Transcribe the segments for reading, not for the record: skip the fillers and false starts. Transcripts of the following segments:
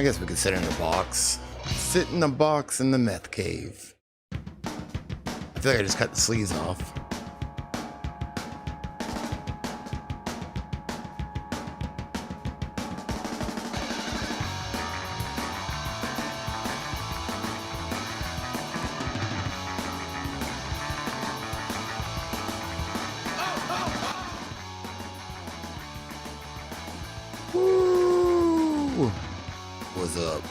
I guess we could sit in the box. Sit in the box in the meth cave. I feel like I just cut the sleeves off. Woo! What's up?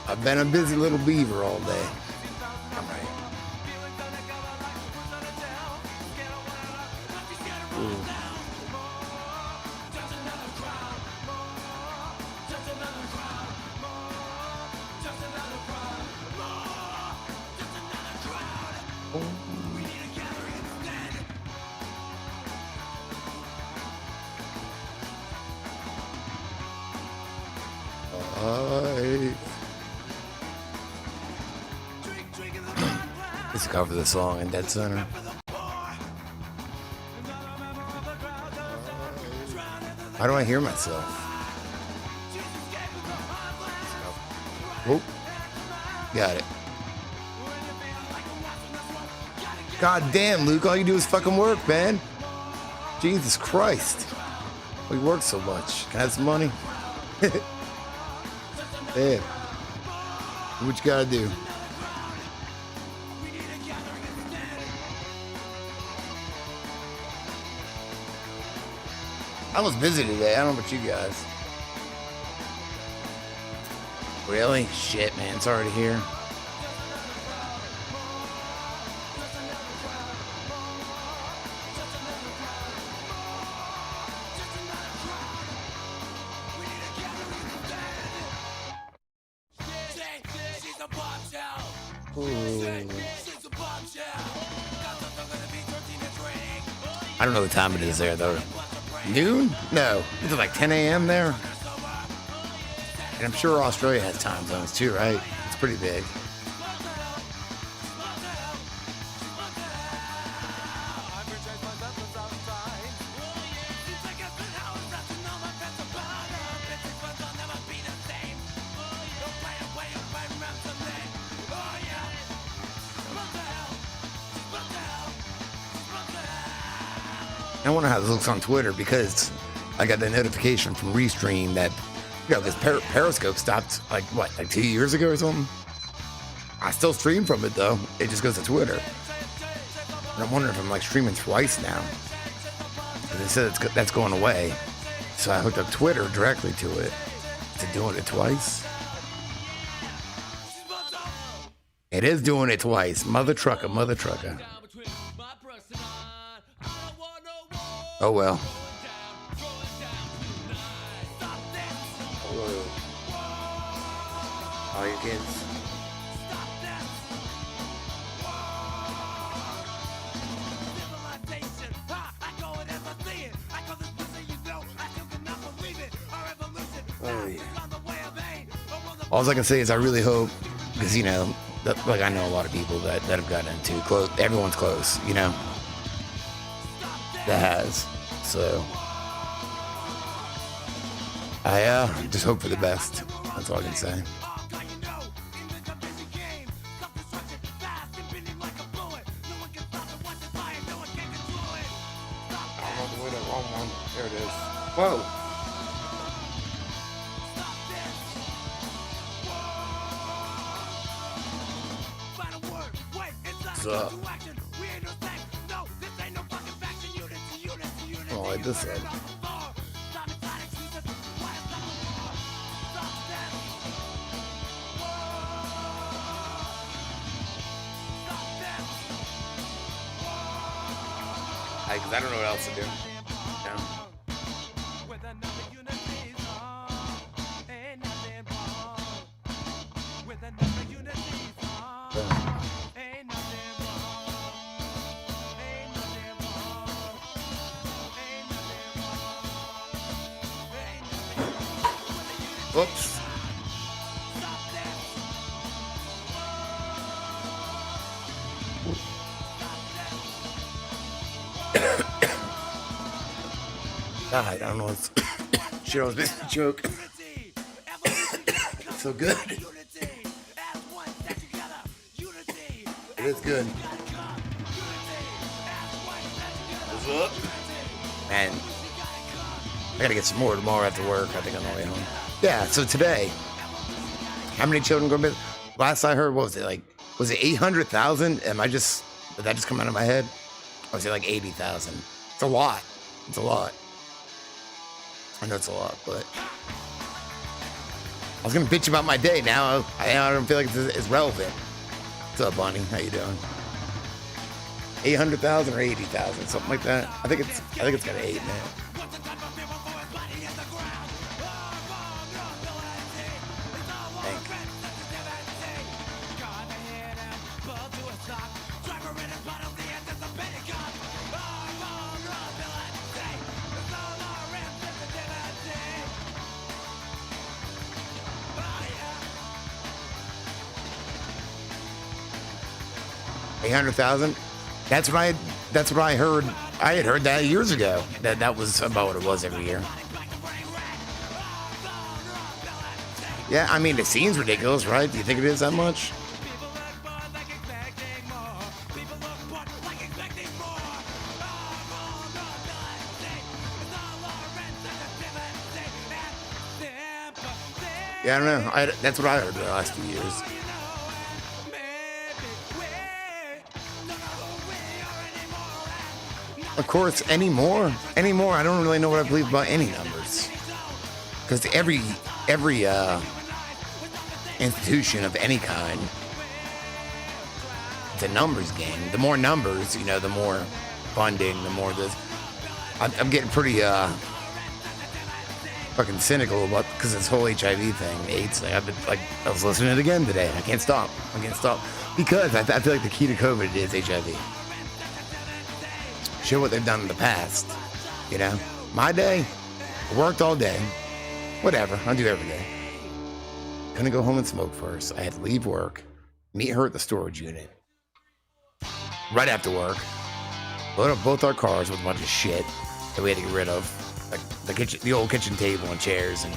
I've been a busy little beaver all day. All right. Ooh. Let's cover the song in Dead Center. How do I hear myself? Oh, got it. God damn, Luke, all you do is fucking work, man. Jesus Christ. We work so much. Can I have some money? Yeah. What you gotta do? I was busy today. I don't know about you guys. Really? Shit, man. Sorry to hear. I don't know the time it is there, though. Noon? No. Is it like 10 a.m. there? And I'm sure Australia has time zones too, right? It's pretty big. I wonder how this looks on Twitter because I got the notification from Restream that, you know, because Periscope stopped like 2 years ago or something. I still stream from it though. It just goes to Twitter. And I'm wondering if I'm like streaming twice now. They said that's going away. So I hooked up Twitter directly to it. Is it doing it twice? It is doing it twice. Mother trucker, mother trucker. Oh well. Hello. All you kids. Oh yeah. All I can say is I really hope, because you know, like I know a lot of people that have gotten into close. Everyone's close, you know. That has, so I just hope for the best. That's all I can say. There it is. Whoa. What's up? Oh, like this side. Because I don't know what else to do. Yeah. Whoops. God, I don't know. It's shit always makes me choke. It's so good. It is good. What's up? Man, I gotta get some more tomorrow after work. I think on the way home. Yeah, so today, how many children go missing? Last I heard, what was it, 800,000? Did that just come out of my head? Or was it like 80,000? It's a lot. It's a lot. I know it's a lot, but I was gonna bitch about my day. Now I don't feel like it's relevant. What's up, Bonnie? How you doing? 800,000 or 80,000, something like that. I think it's got an 8 in it. $800,000. That's what I heard. I had heard that years ago. That was about what it was every year. Yeah, I mean, it seems ridiculous, right? Do you think it is that much? Yeah, I don't know. That's what I heard the last few years. Of course, anymore, I don't really know what I believe about any numbers. Because every institution of any kind, it's a numbers game. The more numbers, the more funding, the more this. I'm getting pretty fucking cynical about, because this whole HIV thing, AIDS thing. I was listening to it again today. I can't stop. Because I feel like the key to COVID is HIV. Show what they've done in the past, My day, I worked all day. Whatever, I do every day. Gonna go home and smoke first. I had to leave work, meet her at the storage unit. Right after work, load up both our cars with a bunch of shit that we had to get rid of. Like the old kitchen table and chairs and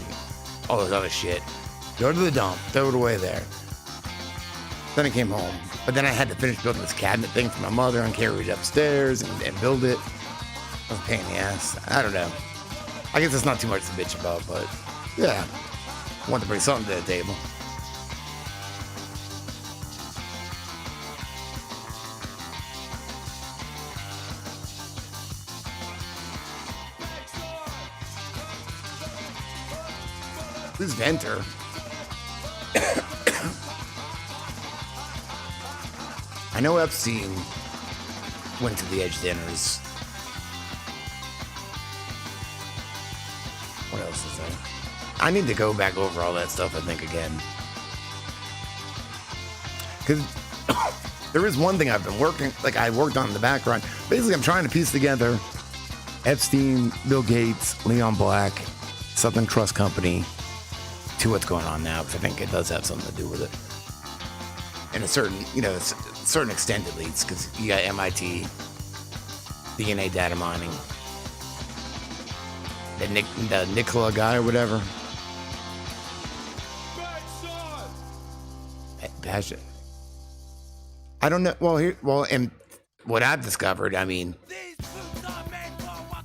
all this other shit. Go to the dump, throw it away there. Then I came home. But then I had to finish building this cabinet thing for my mother and carry it upstairs and build it. It was a pain in the ass. I don't know. I guess it's not too much to bitch about, but yeah. I want to bring something to the table. Who's Venter? I know Epstein went to the Edge dinners. What else is there? I need to go back over all that stuff, I think, again. Because there is one thing I've been I worked on in the background. Basically, I'm trying to piece together Epstein, Bill Gates, Leon Black, Southern Trust Company to what's going on now, because I think it does have something to do with it. In a certain extent at least, because you got MIT, DNA data mining, the Nikola guy or whatever. Passion. I don't know. And what I've discovered, I mean.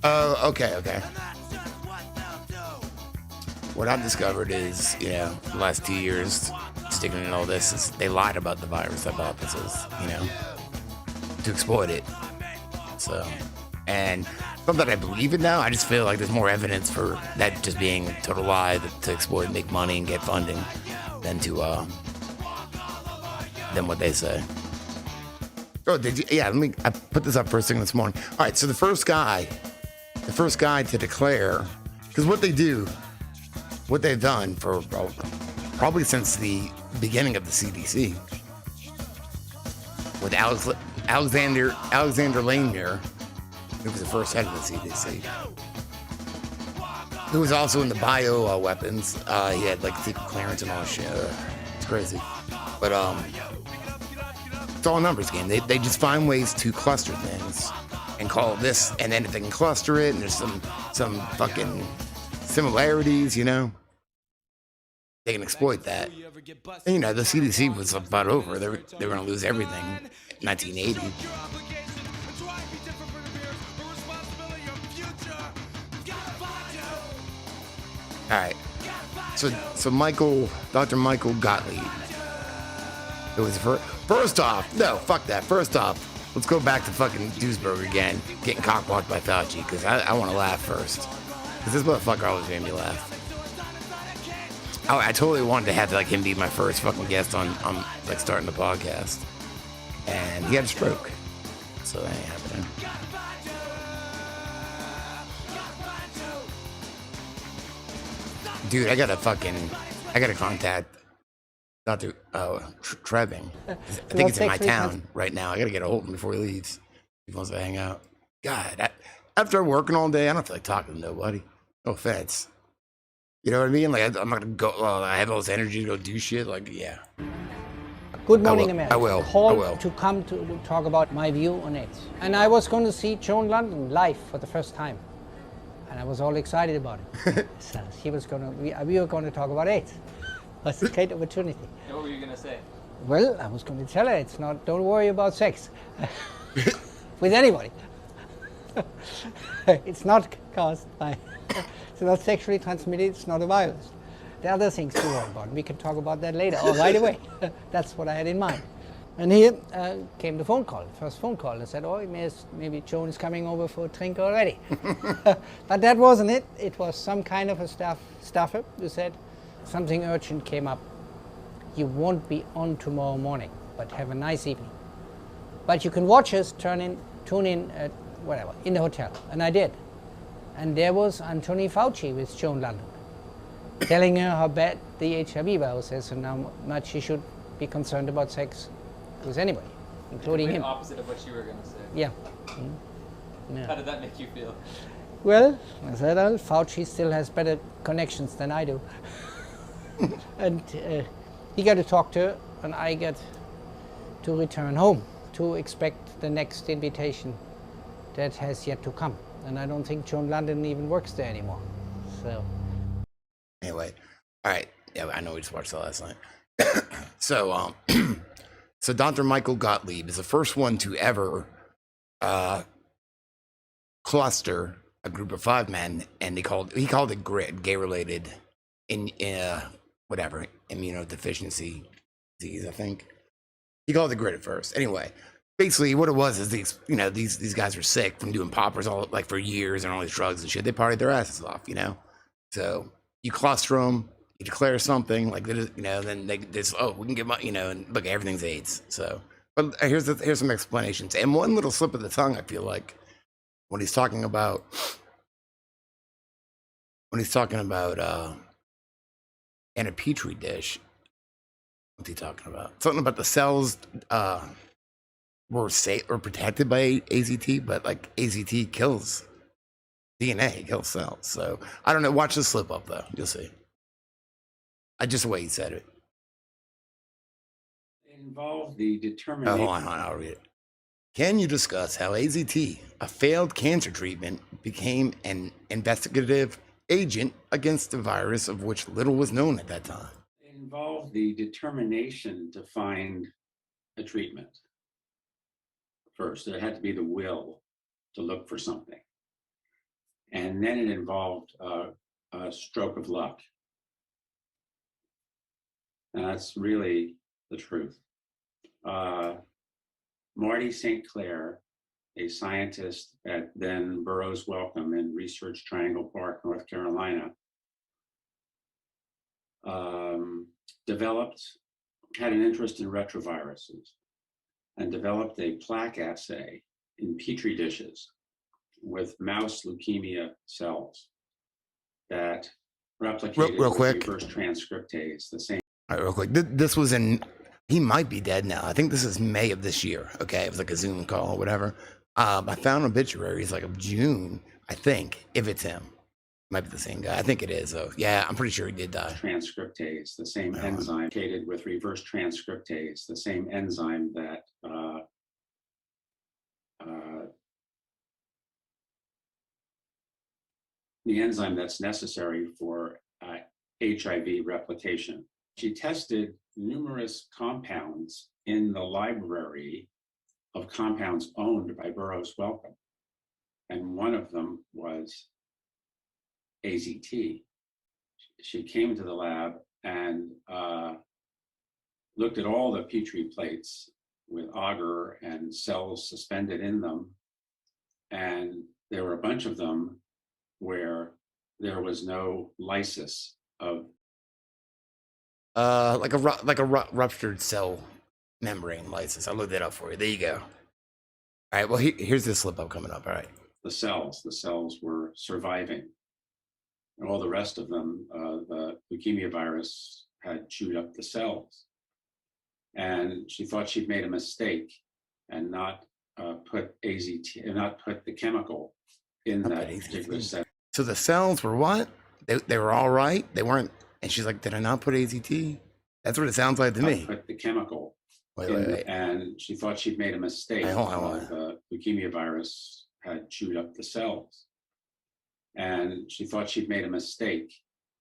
Oh, okay. What I've discovered is, the last 2 years, sticking in all this, is they lied about the virus hypothesis, to exploit it. So, and not that I believe it now, I just feel like there's more evidence for that just being a total lie to exploit, make money, and get funding than what they say. Oh, did you? Yeah, I put this up first thing this morning. All right, so the first guy to declare, because what they've done for probably since the beginning of the CDC, with Alexander Lanier, who was the first head of the CDC, who was also in the bio weapons. He had secret clearance and all that shit. It's crazy, but it's all a numbers game. They just find ways to cluster things and call this, and then if they can cluster it, and there's some fucking similarities, you know, they can exploit that. And, you know, the CDC was about over. They were going to lose everything. 1980. All right. So Dr. Michael Gottlieb. It was first off. No, fuck that. First off, let's go back to fucking Duisburg again, getting cockblocked by Fauci, because I want to laugh first. Because this motherfucker always made me laugh. I totally wanted to have like him be my first fucking guest on like starting the podcast, and he had a stroke, so that ain't happening. Dude, I gotta contact Dr. Treving. I think he's in my town right now. I gotta get a hold of him before he leaves. He wants to hang out. God, after working all day, I don't feel like talking to nobody. No offense. You know what I mean? Like, I'm not gonna go, I have all this energy to go do shit. Like, yeah. Good morning, America. I will. Called to come to talk about my view on AIDS. And I was going to see Joan London live for the first time. And I was all excited about it. So we were going to talk about AIDS. It was a great opportunity. What were you going to say? Well, I was going to tell her don't worry about sex with anybody. It's not caused by, it's not sexually transmitted, it's not a virus. There are other things to worry about. We can talk about that later, or right away. That's what I had in mind. And here came the first phone call. I said, oh, maybe Joan is coming over for a drink already. But that wasn't it. It was some kind of a staffer who said something urgent came up. You won't be on tomorrow morning, but have a nice evening. But you can watch us, tune in at whatever, in the hotel. And I did. And there was Anthony Fauci with Joan London, telling her how bad the HIV virus is and how much she should be concerned about sex with anybody, including him. Opposite of what you were going to say. Yeah. Yeah. How did that make you feel? Well, I said, well, Fauci still has better connections than I do. And he got to talk to her, and I got to return home to expect the next invitation that has yet to come. And I don't think Joan London even works there anymore. So. Anyway, all right. Yeah, I know we just watched that last night. So, so Dr. Michael Gottlieb is the first one to ever cluster a group of 5 men, and he called it GRID, gay-related whatever, immunodeficiency disease, I think. He called it GRID at first. Anyway, basically what it was is these guys are sick from doing poppers all like for years and all these drugs and shit. They partied their asses off, So you cluster them, you declare something like that, then we can get money, and look, everything's AIDS. So, but here's some explanations, and one little slip of the tongue. I feel like when he's talking about in a petri dish. What's he talking about? Something about the cells were safe or protected by AZT, but like AZT kills DNA, kills cells. So I don't know. Watch this slip up though. You'll see. Just the way he said it. Involved the determination. Oh, hold on, I'll read it. Can you discuss how AZT, a failed cancer treatment, became an investigative agent against a virus of which little was known at that time? Involved the determination to find a treatment. First, there had to be the will to look for something. And then it involved a stroke of luck. And that's really the truth. Marty St. Clair, a scientist at then Burroughs Wellcome in Research Triangle Park, North Carolina, had an interest in retroviruses and developed a plaque assay in petri dishes with mouse leukemia cells that replicated real quick. reverse transcriptase, the same. All right, real quick. This was he might be dead now. I think this is May of this year. Okay, it was like a Zoom call or whatever. I found obituaries like of June, I think, if it's him. Might be the same guy. I think it is, though. Yeah, I'm pretty sure he did die. Transcriptase, the same enzyme, located with reverse transcriptase, the same enzyme that the enzyme that's necessary for HIV replication. She tested numerous compounds in the library of compounds owned by Burroughs Wellcome. And one of them was AZT. She came to the lab and looked at all the Petri plates with agar and cells suspended in them. And there were a bunch of them where there was no lysis of like a ruptured cell membrane lysis. I looked that up for you. There you go. All right. Well, here's this slip up coming up. All right. the cells. The cells were surviving. And all the rest of them, the leukemia virus had chewed up the cells. And she thought she'd made a mistake and not put AZT, and not put the chemical in that particular cell. So the cells were what? They were all right. They weren't. And she's like, "Did I not put AZT?" That's what it sounds like to me. Put the chemical. Wait. And she thought she'd made a mistake. Hold on. The leukemia virus had chewed up the cells. And she thought she'd made a mistake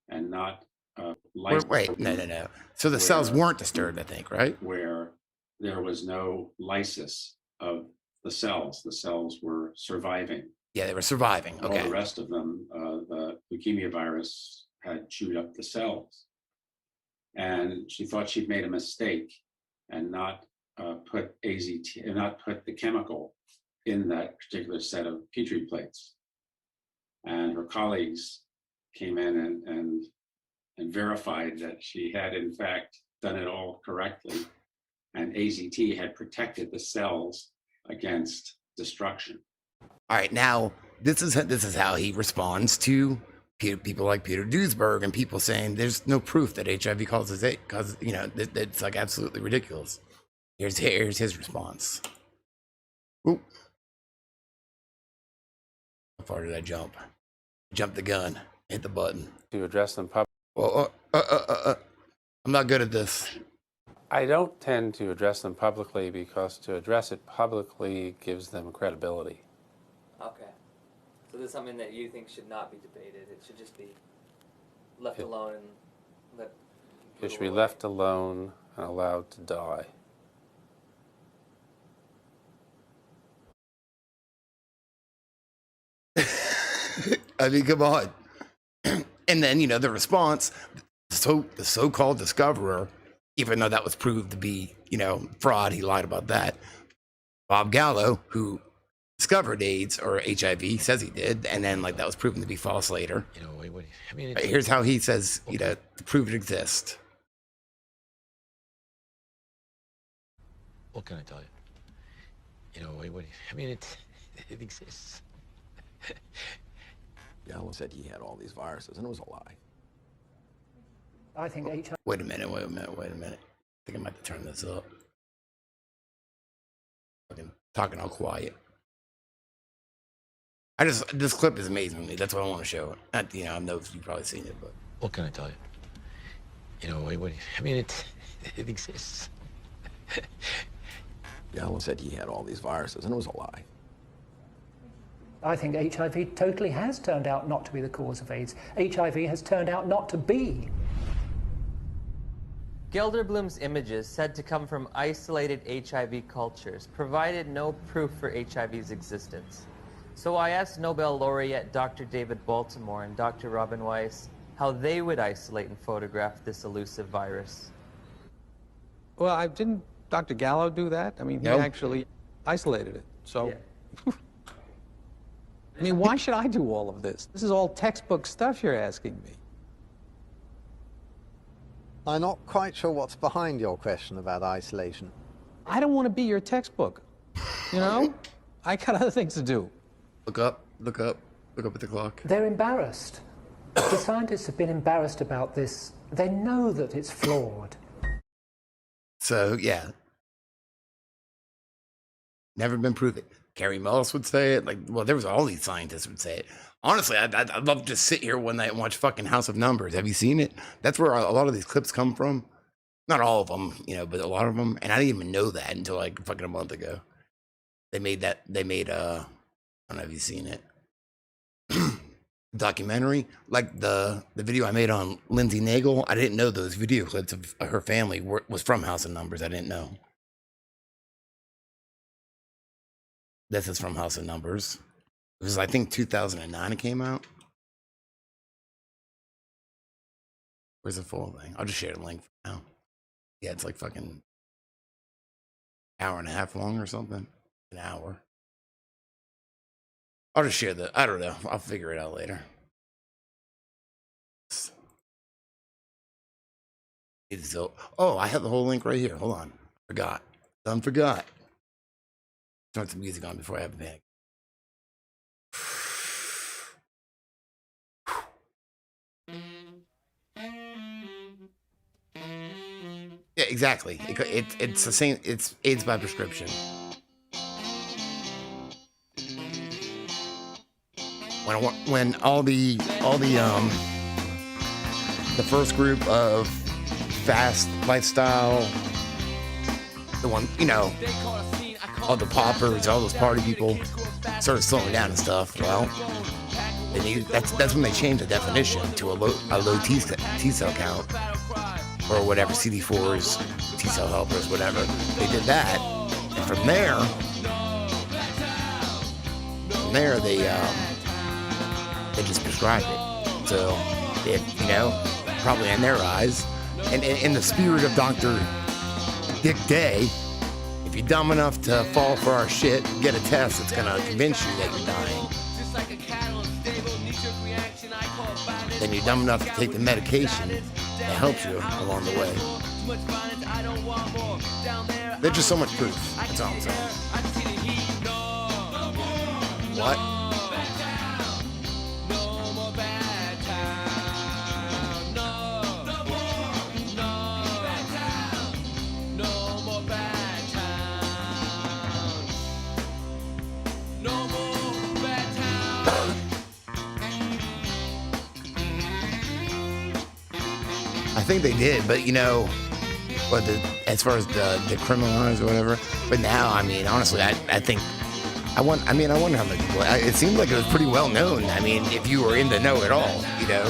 and not wait, no. So the cells weren't disturbed, I think, right? Where there was no lysis of the cells. The cells were surviving. Yeah, they were surviving. Okay. All the rest of them, the leukemia virus had chewed up the cells. And she thought she'd made a mistake and not put AZT, and not put the chemical in that particular set of Petri plates. And her colleagues came in and verified that she had in fact done it all correctly, and AZT had protected the cells against destruction. All right, now this is how he responds to people like Peter Duesberg and people saying there's no proof that HIV causes AIDS, because it's like absolutely ridiculous. Here's his response. Ooh. How far did I jump? Jump the gun, hit the button. To address them publicly. Well, I'm not good at this. I don't tend to address them publicly because to address it publicly gives them credibility. Okay. So this is something that you think should not be debated. It should just be left alone and let It should be left alone and allowed to die. I mean, come on. And then, the response, the so-called discoverer, even though that was proved to be, fraud, he lied about that. Bob Gallo, who discovered AIDS or HIV, says he did, and then that was proven to be false later. Here's how he says, to prove it exists. What can I tell you? It exists. Gallo said he had all these viruses, and it was a lie. I think HIV. Wait a minute. I think I might have to turn this up. I'm talking all quiet. This clip is amazing to me. That's what I want to show. I know you've probably seen it, but. What can I tell you? It exists. Gallo said he had all these viruses, and it was a lie. I think HIV totally has turned out not to be the cause of AIDS. HIV has turned out not to be. Gelderblum's images, said to come from isolated HIV cultures, provided no proof for HIV's existence. So I asked Nobel laureate Dr. David Baltimore and Dr. Robin Weiss how they would isolate and photograph this elusive virus. Well, didn't Dr. Gallo do that? He actually isolated it. So, yeah. Why should I do all of this? This is all textbook stuff you're asking me. I'm not quite sure what's behind your question about isolation. I don't want to be your textbook. I got other things to do. Look up at the clock. They're embarrassed. The scientists have been embarrassed about this. They know that it's flawed. So, yeah. Never been proven. Carrie Mullis would say it. There was all these scientists would say it. Honestly, I'd love to just sit here one night and watch fucking House of Numbers. Have you seen it? That's where a lot of these clips come from. Not all of them, but a lot of them. And I didn't even know that until fucking a month ago. They made I don't know if you've seen it. documentary, like the video I made on Lindsay Nagel. I didn't know those video clips of her family was from House of Numbers. I didn't know. This is from House of Numbers. It was, I think, 2009 it came out. Where's the full thing? I'll just share the link for now. Yeah, it's like fucking hour and a half long or something. An hour. I'll just share I don't know. I'll figure it out later. So, oh, I have the whole link right here. Hold on. Forgot. Forgot. Turn some music on before I have a bag. Yeah, exactly. It's the same. It's AIDS by prescription. When all the first group of fast lifestyle, the one, you know, all the poppers, all those party people started slowing down and stuff. Well, that's when they changed the definition to a low T cell count, or whatever, CD4s, T cell helpers, whatever. They did that, and from there they just prescribed it. So, you know, probably in their eyes, and in the spirit of Dr. Dick Day, if you're dumb enough to fall for our shit, get a test that's gonna convince you that you're dying. Then you're dumb enough to take the medication that helps you along the way. There's just so much proof. That's all I'm saying. What? I think they did, but you know, as far as the decriminalized or whatever. But now, I mean, honestly, I think I wonder how many people. It seemed like it was pretty well known. I mean, if you were in the know at all, you know.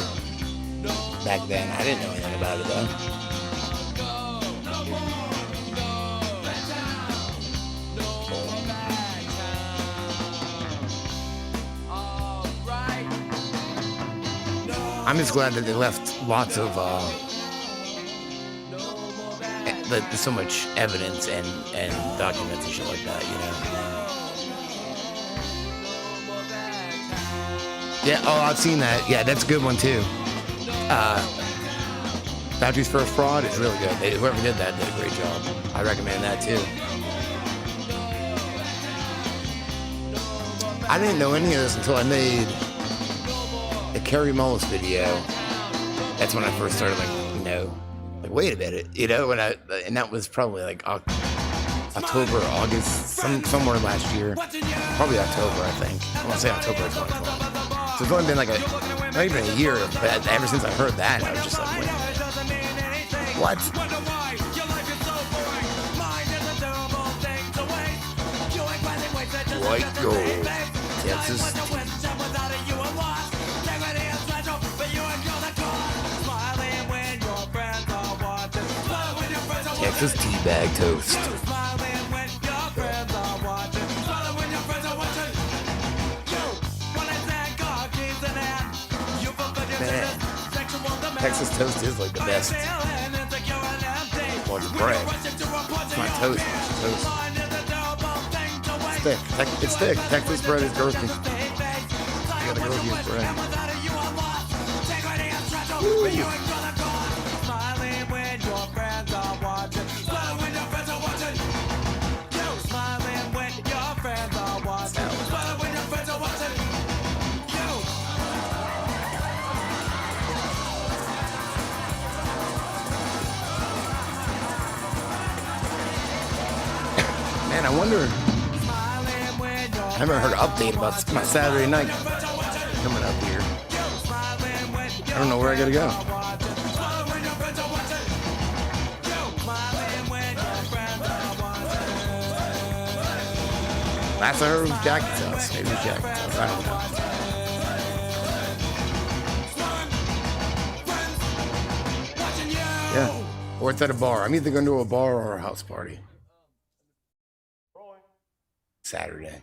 Back then, I didn't know anything about it though. I'm just glad that they left lots of there's so much evidence and documents and shit like that, you know. Yeah, oh, I've seen that. Yeah, that's a good one too. Fauci's First Fraud is really good. Whoever did that did a great job. I recommend that too. I didn't know any of this until I made the Carrie Mullis video. That's when I first started, like, you know, like, wait a minute, you know, and that was probably like October, August, somewhere last year, probably October, I think. I want to say October of 2020. So it's only been like not even a year, but ever since I heard that, I was just like, wait a minute. What? White gold, Texas. Texas tea bag toast. Man, Texas toast is like the best. Well, it's bread. It's not toast. It's toast. It's thick. It's thick. Texas bread is girthy. You gotta go with bread. Ooh. Man, I wonder. I haven't heard an update about my Saturday night coming up here. I don't know where I gotta go. Last I heard was Jackie's house. Maybe it was Jackie's house. I don't know. Or it's at a bar. I'm either going to a bar or a house party. Saturday.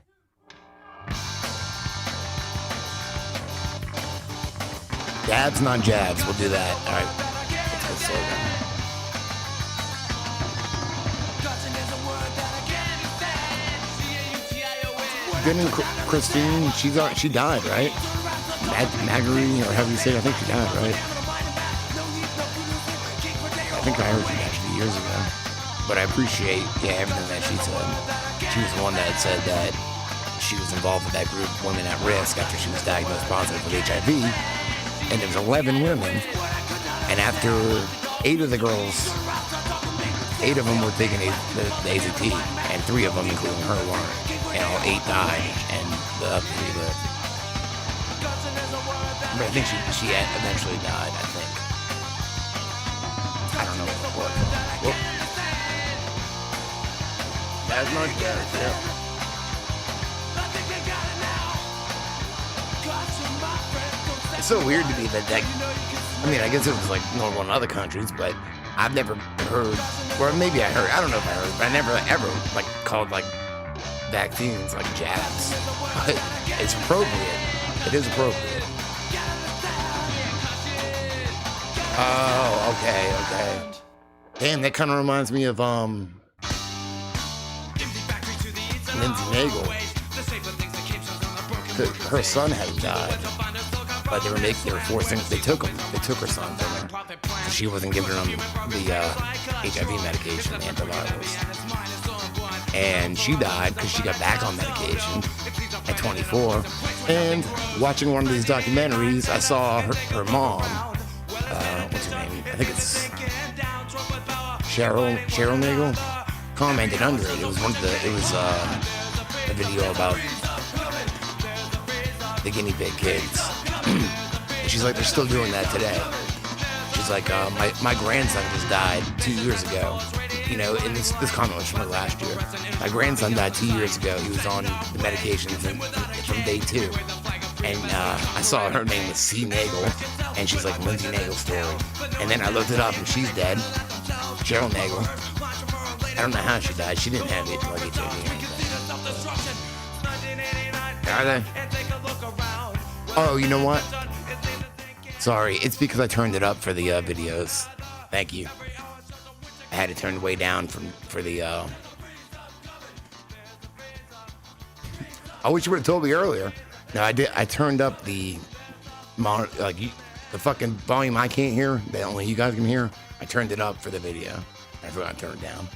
Dabs, not jabs. We'll do that. All right. That's the slogan. Good and Christine, she died, right? Marguerite, or however you say it, I think she died, right? I think I heard she died a few years ago. But I appreciate, everything that she said. She was the one that said that she was involved with that group of women at risk after she was diagnosed positive with HIV. And there was 11 women. And after 8 of the girls, 8 of them were taking the AZT, and 3 of them, including her, weren't. And all 8 died, and the other 3 lived. But I think she eventually died, I think. I don't know what it was. That's not good, yeah. It's so weird to me that, I mean, I guess it was like normal in other countries, but I've never heard, or maybe I heard, I don't know if I heard, but I never ever, like, called, like, vaccines, like, jabs. But it's appropriate. It is appropriate. Oh, okay. Damn, that kind of reminds me of, Lindsay Naegle. Her son hadn't died, but they took her son from her. She wasn't giving him the HIV medication, the antivirals. And she died because she got back on medication at 24. And watching one of these documentaries, I saw her mom, what's her name? I think it's Cheryl Naegle, commented under it. It was a video about the guinea pig kids. And she's like, they're still doing that today. She's like, my grandson just died 2 years ago. You know, and this comment was from last year. My grandson died 2 years ago. He was on the medications from day 2. And I saw her name was C. Naegle, and she's like Lindsay Naegle's story. And then I looked it up, and she's dead. Cheryl Naegle. I don't know how she died. She didn't have it like HIV or anything. Are they? Oh, you know what? Sorry, it's because I turned it up for the videos. Thank you. I had it turned way down for the. I wish you would have told me earlier. No, I did. I turned up the monitor, the fucking volume I can't hear that only you guys can hear. I turned it up for the video. I forgot to turn it down.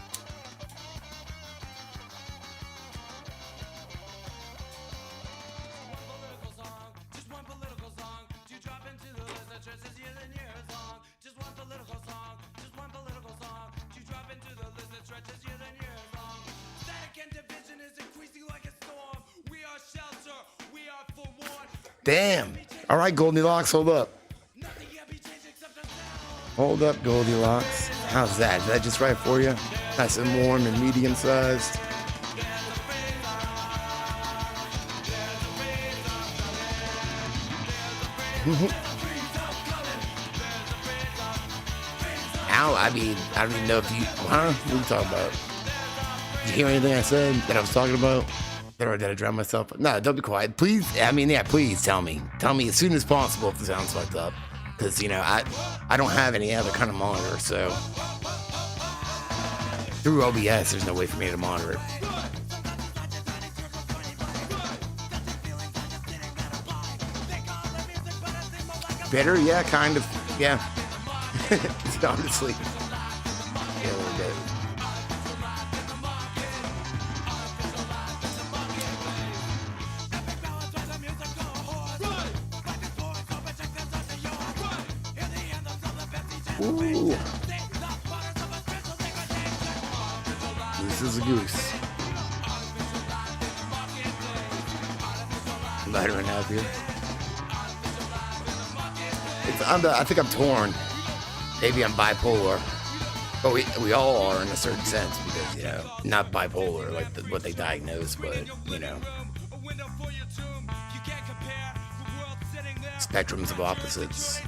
Damn. All right, Goldilocks, hold up. Hold up, Goldilocks. How's that? Is that just right for you? Nice and warm and medium-sized. Ow, I mean, I don't even know if you... Huh? What are you talking about? Did you hear anything I said that I was talking about? Or did I drown myself? No, don't be quiet. Please, please tell me. Tell me as soon as possible if the sound's fucked up. Because, I don't have any other kind of monitor, so... Through OBS, there's no way for me to monitor it. Better? Yeah, kind of. Yeah. Honestly. Yeah, a little bit. Ooh. This is a goose. Lighter and happier. I think I'm torn. Maybe I'm bipolar. But we all are in a certain sense because, not bipolar like what they diagnose, but, spectrums of opposites.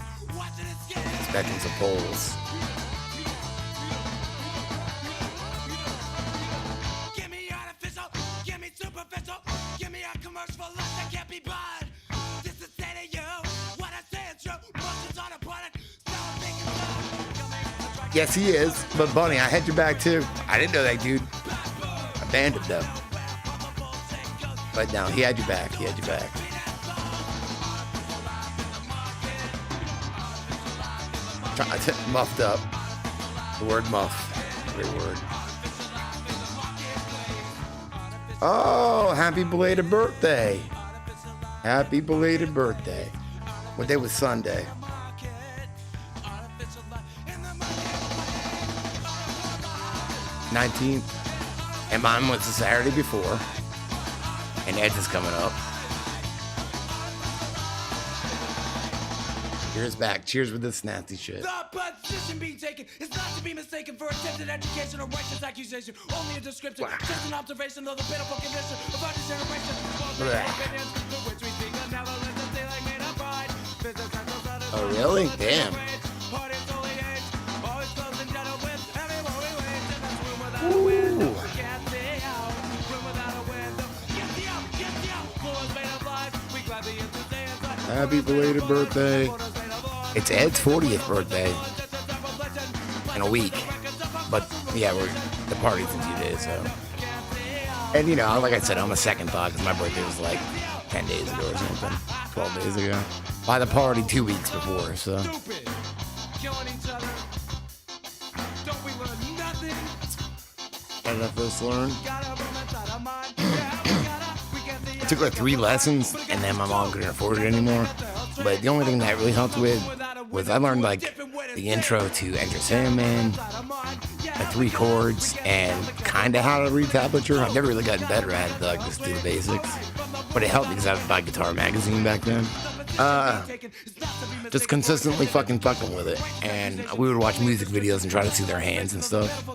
Spectrums of poles. Yes, he is. But Bunny, I had your back too. I didn't know that, dude. I banned him though. But no, he had your back. He had your back. Muffed up. The word muff. Great word. Oh, happy belated birthday. Happy belated birthday. What day was Sunday? '19th. And mine was the Saturday before. And Ed's is coming up. Cheers back. Cheers with this nasty shit. The position being taken is not to be mistaken for attempted education or righteous accusation. Only a description, just an observation of the pitiful condition of our generation. Oh, really? Damn. Ooh. Happy belated birthday. It's Ed's 40th birthday in a week. But yeah, the party's in 2 days, so. And you know, like I said, I'm a second thought because my birthday was like 10 days ago or something, 12 days ago. By the party 2 weeks before, so. What did I first learn? I took like 3 lessons, and then my mom couldn't afford it anymore. But the only thing that really helped with was I learned like the intro to Enter Sandman, like 3 chords, and kind of how to read tablature. I've never really gotten better at it, like just do the basics. But it helped because I would buy Guitar Magazine back then. Just consistently fucking with it. And we would watch music videos and try to see their hands and stuff.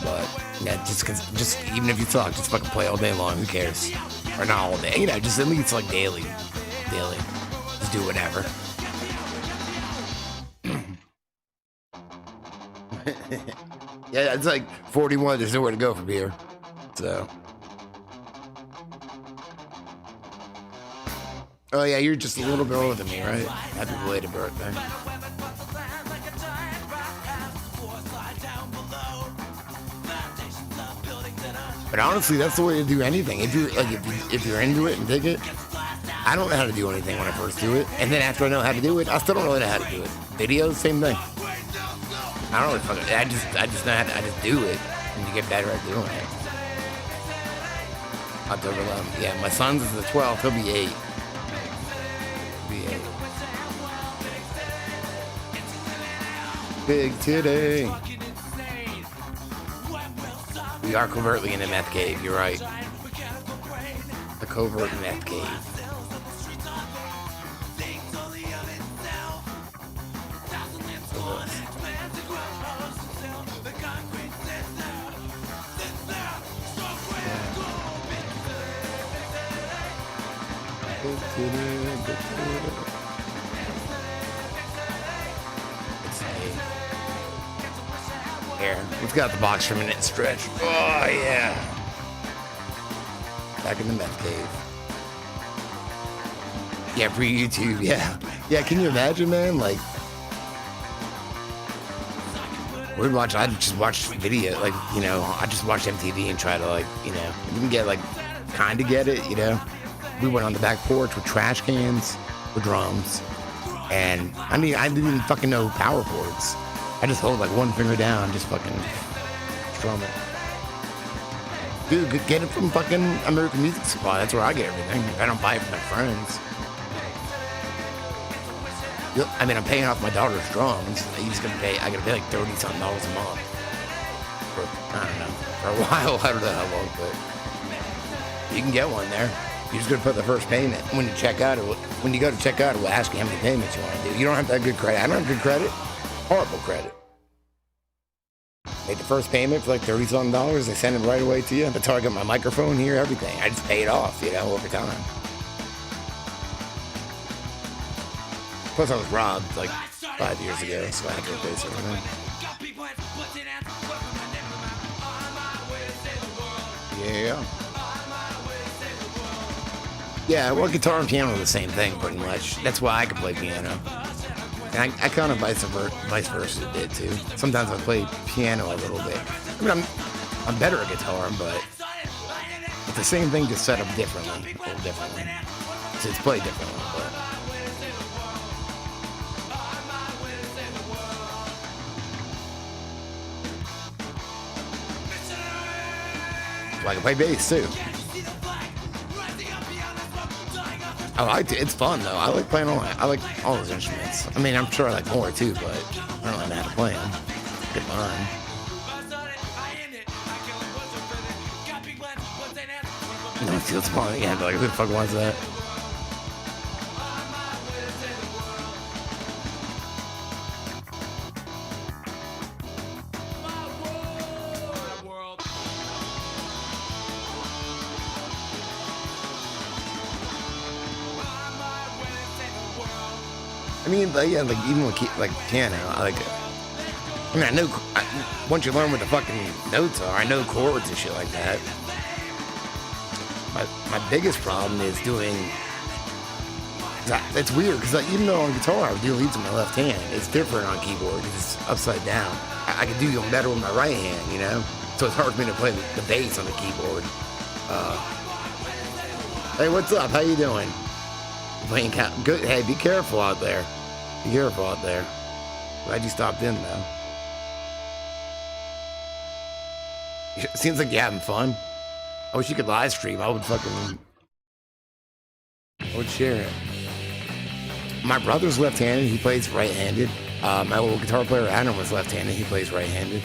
But yeah, just even if you talk, just fucking play all day long. Who cares? Or not all day, you know, just at least like daily. Just do whatever. Yeah, it's like 41. There's nowhere to go from here. So. Oh yeah, you're just a little bit older than me, right? Happy belated birthday. But honestly, that's the way to do anything. If you're like, if you're into it and dig it, I don't know how to do anything when I first do it, and then after I know how to do it, I still don't really know how to do it. Videos, same thing. I don't really fucking. I just know how to. I just do it, and you get better at doing it. October 11th. Yeah, my son's is the 12th. He'll be 8. Big titty. We are covertly in a meth cave, you're right. The covert meth cave. Big titty, big titty. Here, let's get out the box for a minute and stretch. Oh, yeah. Back in the meth cave. Yeah, pre-YouTube, yeah. Yeah, can you imagine, man? Like, I just watch video, like, you know, I just watch MTV and try to, like, you know, even get, like, kind of get it, you know. We went on the back porch with trash cans, with drums, and, I mean, I didn't even fucking know power chords. I just hold like one finger down and just fucking strum it. Dude, get it from fucking American Music Supply. That's where I get everything. I don't buy it from my friends. I mean, I'm paying off my daughter's drums. I gotta pay like $30-something a month. For, I don't know, for a while. I don't know how long, but you can get one there. You're just gonna put the first payment. When you go to check out, it will ask you how many payments you want to do. You don't have to have good credit. I don't have good credit. Horrible credit. Made the first payment for like $30-something. They send it right away to you. That's how I got my microphone here, everything. I just pay it off, you know, over time. Plus, I was robbed like 5 years ago, so I had to replace everything. Yeah. Yeah, well, guitar and piano are the same thing, pretty much. That's why I can play piano. And I kind of vice versa did too. Sometimes I play piano a little bit. I mean, I'm better at guitar, but it's the same thing, just set up differently, a little differently. So it's played differently, but. I can play bass too. I liked it. It's fun though. I like playing I like all those instruments. I mean, I'm sure I like more too, but I don't know how to play them. Get mine. You know, it feels fun. Yeah, but like, who the fuck wants that? I mean, like, yeah, like even with like piano, I like it. I mean, I know once you learn what the fucking notes are, I know chords and shit like that. My biggest problem is doing. It's weird because like, even though on guitar I would do leads with my left hand, it's different on keyboard. It's upside down. I can do them better with my right hand, you know. So it's hard for me to play the bass on the keyboard. Hey, what's up? How you doing? Playing good. Hey, be careful out there. Be careful out there. Glad you stopped in though. It seems like you're having fun. I wish you could live stream. I would share it. My brother's left-handed. He plays right-handed. My little guitar player Adam was left-handed. He plays right-handed.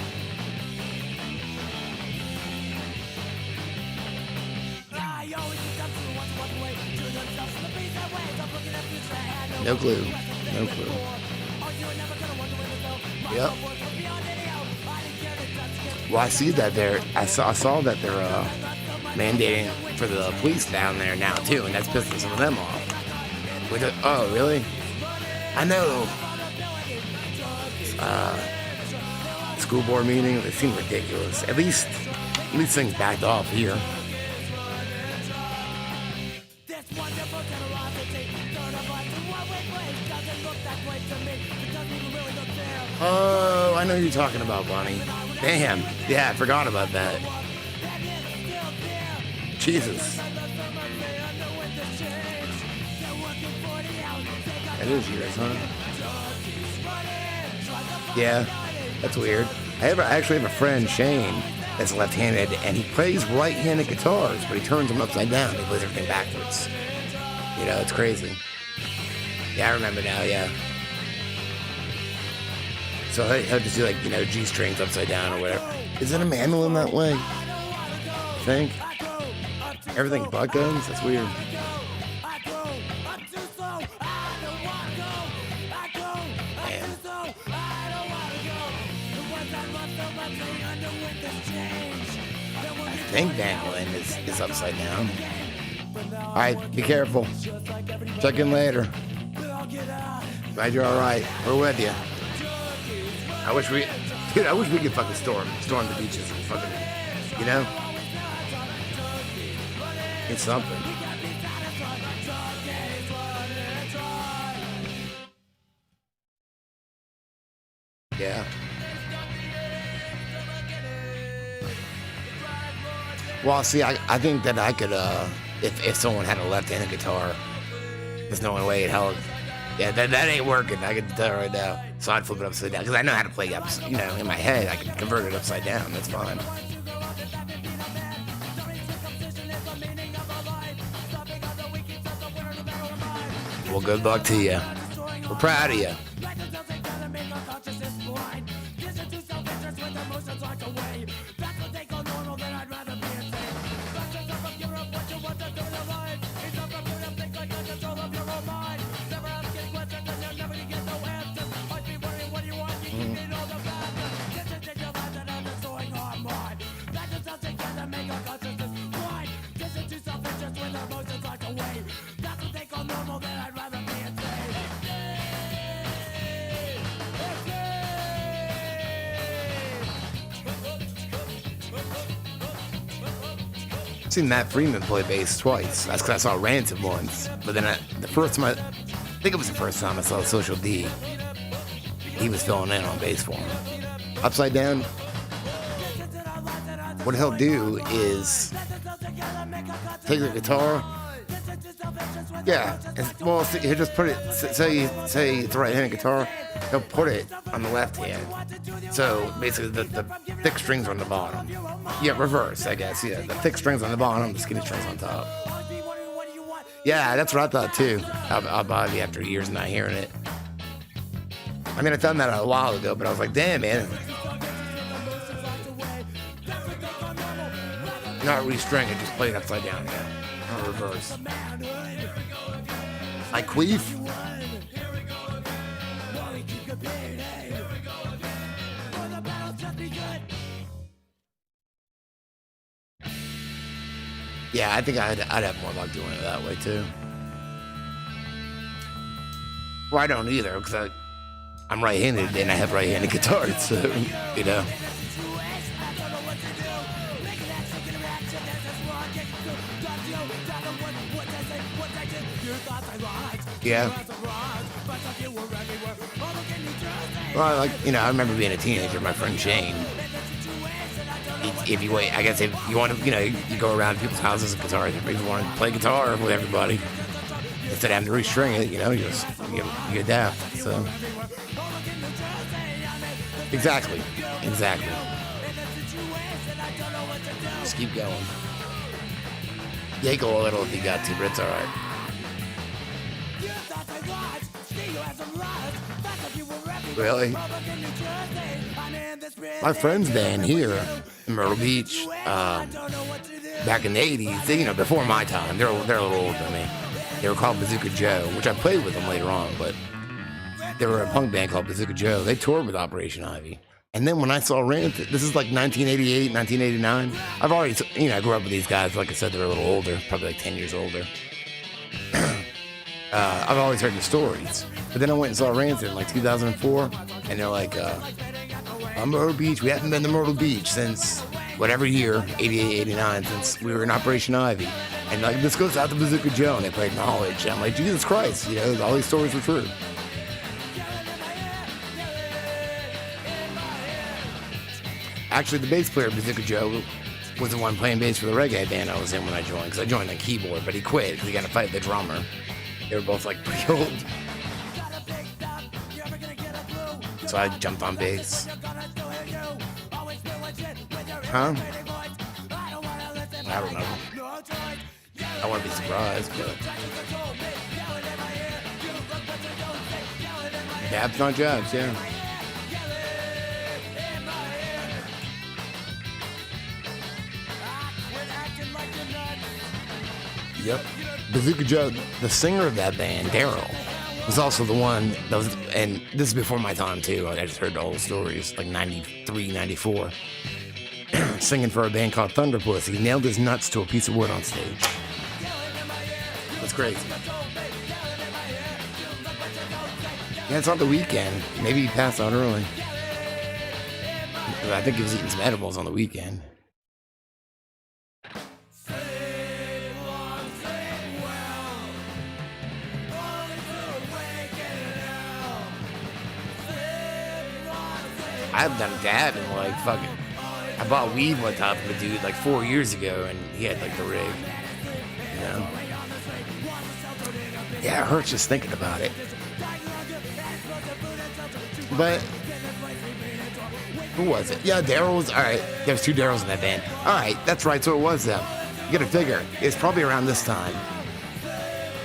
No clue. No clue. Yep. Well, I see that I saw that they're mandating for the police down there now too, and that's pissing some of them off. Oh, really? I know. School board meeting. They seem ridiculous. At least things backed off here. Oh, I know who you're talking about, Bonnie. Damn. Yeah, I forgot about that. Jesus. That is yours, huh? Yeah, that's weird. I actually have a friend, Shane, that's left-handed, and he plays right-handed guitars, but he turns them upside down. He plays everything backwards. You know, it's crazy. Yeah, I remember now, yeah. So he'll just do like, you know, G strings upside down or whatever. Is it a mandolin that way? I think. Everything but guns? That's weird. Man. I think mandolin is upside down. Alright, be careful. Check in later. Glad you're alright. We're with you. I wish we could fucking storm the beaches and fucking, you know? It's something. Yeah. Well, see, I think that I could, if someone had a left-handed guitar, there's no way in hell. Yeah, that ain't working. I can tell right now. So I'd flip it upside down because I know how to play upside. You know, in my head, I can convert it upside down. That's fine. Well, good luck to you. We're proud of you. I've seen Matt Freeman play bass twice. That's because I saw Rancid once. But then the first time I think it was the first time I saw Social D. he was filling in on bass for him. Upside Down, what he'll do is take the guitar. Yeah, well, he'll just put it. Say it's a right-handed guitar. He'll put it on the left hand. So basically, the thick strings are on the bottom. Yeah, reverse, I guess. Yeah, the thick strings on the bottom, the skinny strings on top. Yeah, that's what I thought too. I'll body after years not hearing it. I mean, I found that a while ago, but I was like, damn, man. Not restring it, just play it upside down again. Or reverse. Like Queef. Yeah, I think I'd have more luck doing it that way too. Well, I don't either, because I'm right-handed and I have right-handed guitars, so, you know. Yeah. Well, like, you know, I remember being a teenager, my friend Shane. If you wait, I guess if you want to, you know, you go around people's houses with guitars, if you want to play guitar with everybody, instead of having to restring it, you know, you adapt, so. Exactly. Just keep going. Yank a little if you got to, but it's alright. Really? My friend's band here in Myrtle Beach, back in the 80s, they, you know, before my time, they're a little older than me. They were called Bazooka Joe, which I played with them later on, but they were a punk band called Bazooka Joe. They toured with Operation Ivy. And then when I saw Rancid, this is like 1988, 1989. I've already, you know, I grew up with these guys. Like I said, they're a little older, probably like 10 years older. I've always heard the stories. But then I went and saw Rancid in like 2004. And they're like, on Myrtle Beach, we haven't been to Myrtle Beach since whatever year, 88, 89, since we were in Operation Ivy. And like, this goes out to Bazooka Joe. And they played Knowledge. And I'm like, Jesus Christ, you know, all these stories were true. Actually, the bass player, Bazooka Joe, was the one playing bass for the reggae band I was in when I joined. Because I joined on keyboard, but he quit because he got in a fight with the drummer. They were both like pretty old. So I jumped on bass. Huh? I don't know. I want to be surprised, but... Jabs not jabs, yeah. Yep. Bazooka Joe, the singer of that band, Daryl, was also the one that was, and this is before my time too, I just heard the old stories, like 93, 94, singing for a band called Thunderpuss. He nailed his nuts to a piece of wood on stage. That's crazy. Yeah, it's on the weekend. Maybe he passed out early. I think he was eating some edibles on the weekend. I haven't done a dab in like fucking... I bought weed one time from a dude like 4 years ago and he had like the rig. You know? Yeah, it hurts just thinking about it. But... who was it? Yeah, Daryl was... Alright, there's two Daryls in that band. Alright, that's right, so it was them. You gotta figure, it's probably around this time.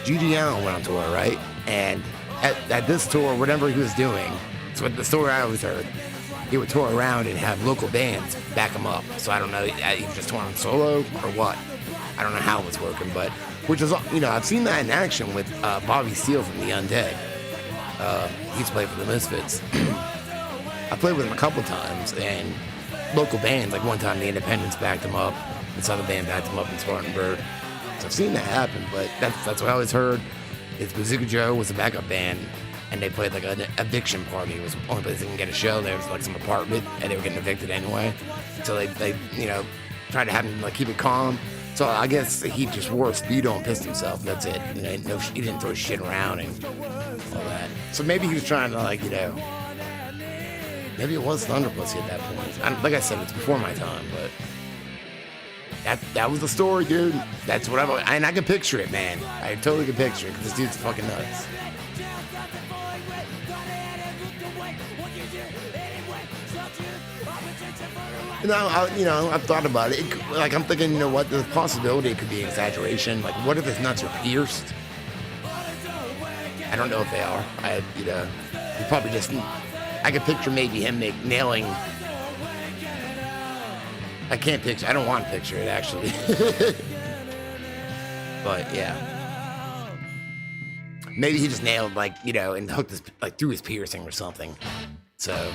G.G. Allen went on tour, right? And at this tour, whatever he was doing, it's what the story I always heard, he would tour around and have local bands back him up. So I don't know, he was just touring solo or what. I don't know how it was working, but, which is, you know, I've seen that in action with Bobby Steele from The Undead. He used to play for the Misfits. I played with him a couple times, and local bands, like one time the Independents backed him up, this other band backed him up in Spartanburg. So I've seen that happen, but that's what I always heard, is Bazooka Joe was a backup band, and they played like an eviction party. It was the only place they can get a show. There was like some apartment, and they were getting evicted anyway. So they you know, tried to have him like keep it calm. So I guess he just wore a Speedo and pissed himself. That's it. You know, he didn't throw shit around and all that. So maybe he was trying to like, you know, Maybe it was Thunder Pussy at that point. Like I said, it's before my time, but that was the story, dude. That's what and I can picture it, man. I totally can picture it because this dude's fucking nuts. I've thought about it. Like, I'm thinking, you know what? The possibility it could be an exaggeration. Like, what if his nuts are pierced? I don't know if they are. He probably just. I could picture maybe him nailing. I can't picture. I don't want to picture it actually. But yeah, maybe he just nailed and hooked his through his piercing or something. So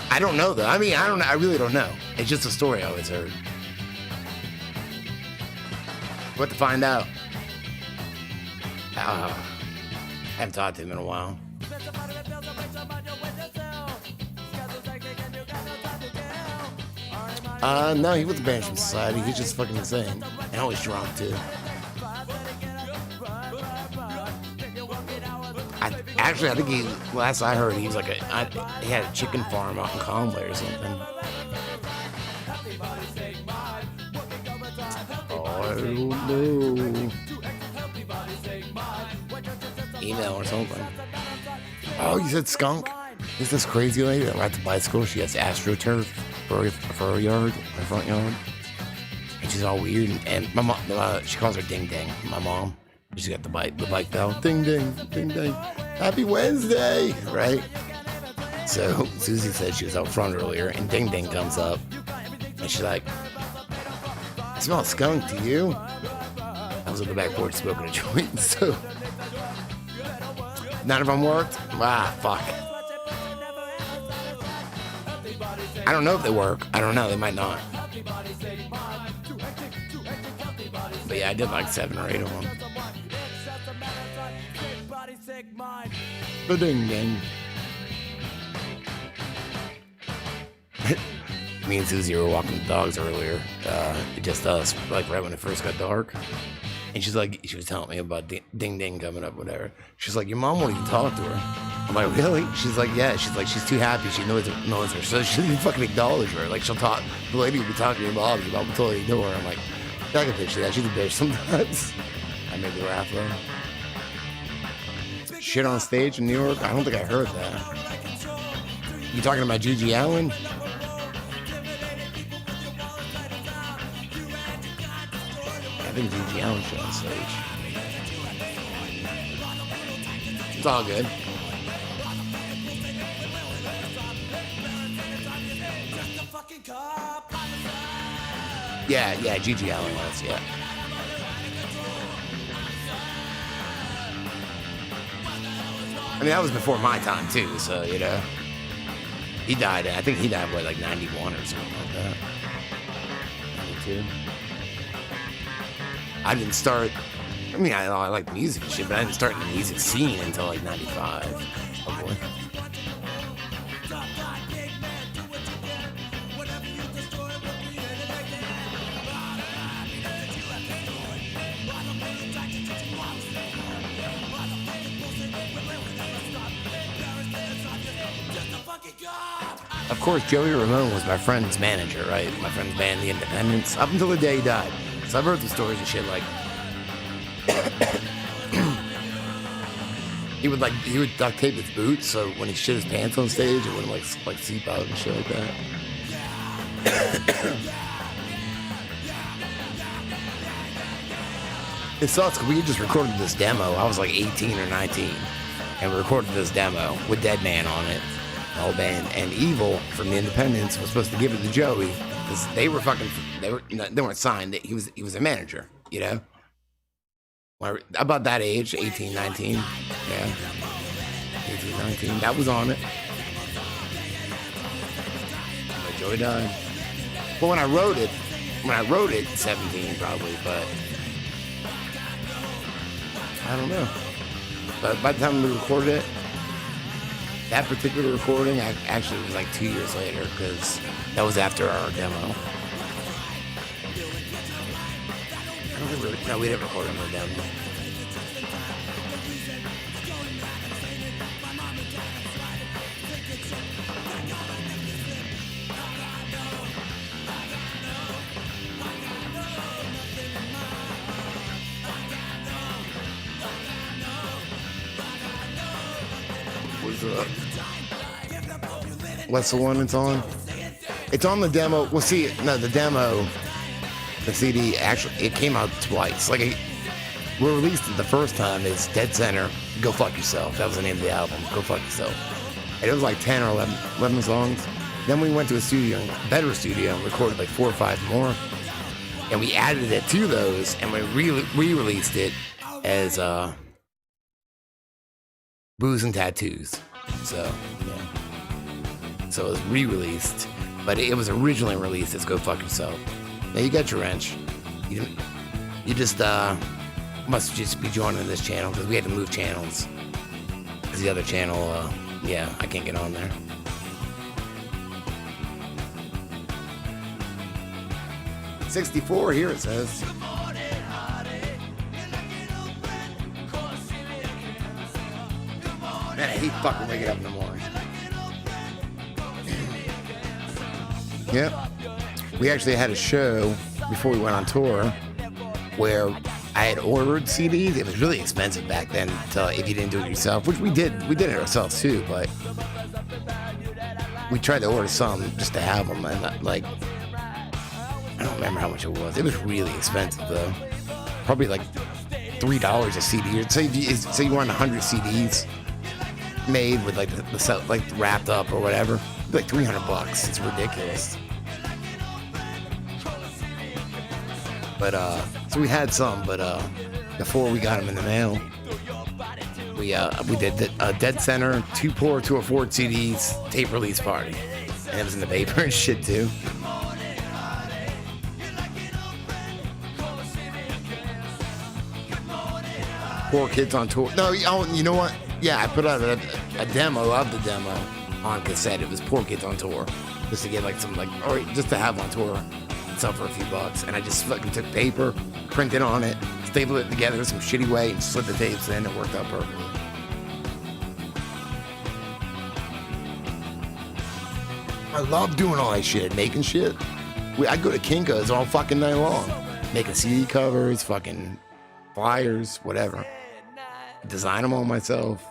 I don't know though. I mean, I don't know. I really don't know. It's just a story I always heard. What to find out? I haven't talked to him in a while. No, he wasn't banned from society. He's just fucking insane. And always drunk, too. I think last I heard, he was he had a chicken farm out in Conway or something. Oh, I don't know. Email or something. Oh, you said skunk? Is this crazy lady that rides a bicycle? She has AstroTurf for her yard, her front yard. And she's all weird. And my mom, she calls her Ding Ding, my mom. She's got the bike bell. Ding Ding, Ding Ding. Happy Wednesday, right? So Susie said she was out front earlier, and Ding Ding comes up. And she's like, I smell skunk, do you? I was on the back porch smoking a joint, so. None of them worked? Ah, fuck. I don't know if they work. I don't know. They might not. But yeah, I did 7 or 8 of them. Ding ding. Me and Susie were walking the dogs earlier. Just us, right when it first got dark. And she was telling me about Ding Ding coming up, whatever. She's like, your mom won't even talk to her. I'm like, really? She's like, yeah. She's like, she's too happy. She knows her. So she doesn't even fucking acknowledge her. She'll talk. The lady will be talking to your mom about until they ignore her. I'm like, I can picture that. She's a bitch sometimes. I made the laugh though. Shit on stage in New York? I don't think I heard that. You talking about Gigi Allen? I think Gigi Allen shit on stage. It's all good. Yeah, Gigi Allen was, yeah. I mean, that was before my time, too, so, He died, I think he died, 91 or something like that. 92. I didn't start, I like music and shit, but I didn't start in the music scene until 95, probably. Of course, Joey Ramone was my friend's manager, right? My friend's band, The Independents, up until the day he died. So I've heard the stories and shit he would duct tape his boots so when he shit his pants on stage it wouldn't seep out and shit like that. It sucks because we just recorded this demo. I was 18 or 19 and we recorded this demo with Dead Man on it, the whole band, and Evil from The Independents was supposed to give it to Joey because they weren't signed. He was a manager, About that age, 18, 19. Yeah. 18, 19. That was on it. But Joey died. Well, when I wrote it, 17 probably, but I don't know. But by the time we recorded it, that particular recording actually was 2 years later because that was after our demo. No, we didn't record on the demo. What's the one it's on? It's on the demo. Well, see, no, the demo, the CD, actually, it came out twice. Like, we released it the first time is Dead Center, Go Fuck Yourself. That was the name of the album, Go Fuck Yourself. And it was like 10 or 11 songs. Then we went to a studio, better studio, and recorded like 4 or 5 more. And we added it to those, and we re-released it as Booze and Tattoos. So, yeah. So it was re-released, but it was originally released as Go Fuck Yourself. Now you got your wrench. You just must just be joining this channel because we had to move channels. Because the other channel, yeah, I can't get on there. $64 here it says. Man, I hate fucking waking up in the morning. Yep. We actually had a show before we went on tour where I had ordered CDs. It was really expensive back then if you didn't do it yourself, which we did. We did it ourselves too, but we tried to order some just to have them. And like, I don't remember how much it was. It was really expensive though. Probably like $3 a CD. Or say you want 100 CDs made with like the set, like wrapped up or whatever. It'd be like $300. It's ridiculous. But so we had some, but before we got them in the mail, we did Dead Center, 2 Poor to Afford CDs tape release party, and it was in the paper and shit too. Poor Kids on Tour. No, you know what? Yeah, I put out a demo of the demo on cassette. It was Poor Kids on Tour, just to get like some or just to have on tour. Sell for a few bucks, and I just fucking took paper, printed on it, stapled it together some shitty way, and slid the tapes in. It worked out perfectly. I love doing all that shit, making shit. I'd go to Kinko's all fucking night long, making CD covers, fucking flyers, whatever. Design them all myself.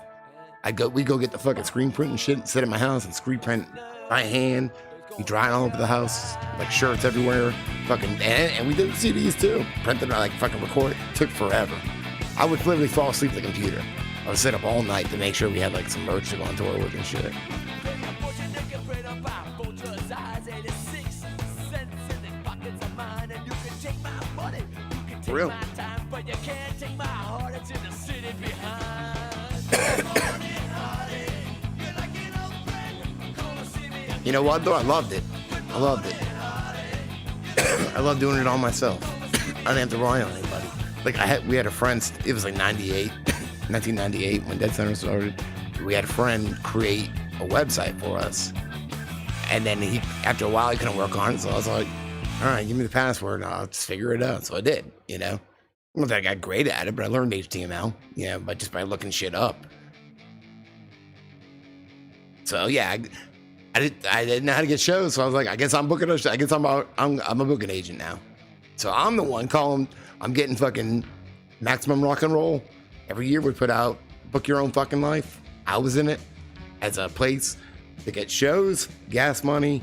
We go get the fucking screen print and shit, sit at my house and screen print by hand. We drying all over the house, like shirts everywhere, fucking, and we did CDs too. Printed, like fucking record. It took forever. I would literally fall asleep at the computer. I would sit up all night to make sure we had like some merch to go on tour with and shit. For real. You know what though? I loved it. I love doing it all myself. I didn't have to rely on anybody. Like we had a friend. It was like 1998 when Dead Center started. We had a friend create a website for us, and then after a while he couldn't work on it. So I was like, all right, give me the password and I'll just figure it out. So I did. You know, not that I got great at it, but I learned HTML. You know, but just by looking shit up. So yeah. I didn't know how to get shows, so I was like, I guess I'm booking I guess I'm a booking agent now. So I'm the one calling. I'm getting fucking Maximum Rock and Roll. Every year we put out Book Your Own Fucking Life. I was in it as a place to get shows, gas money,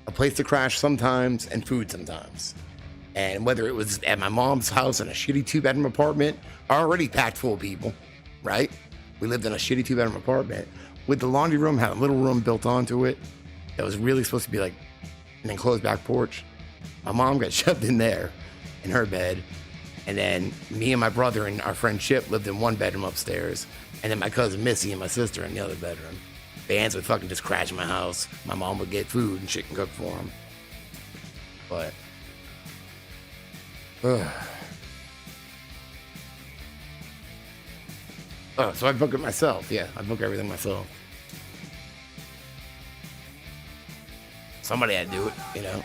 a place to crash sometimes, and food sometimes. And whether it was at my mom's house in a shitty 2-bedroom apartment, already packed full of people, right? We lived in a shitty 2-bedroom apartment. With the laundry room, had a little room built onto it that was really supposed to be like an enclosed back porch. My mom got shoved in there in her bed. And then me and my brother and our friend Chip lived in one bedroom upstairs. And then my cousin Missy and my sister in the other bedroom. Bands would fucking just crash in my house. My mom would get food and shit and cook for them. But, so I book it myself. Yeah, I book everything myself. Somebody had to do it, you know.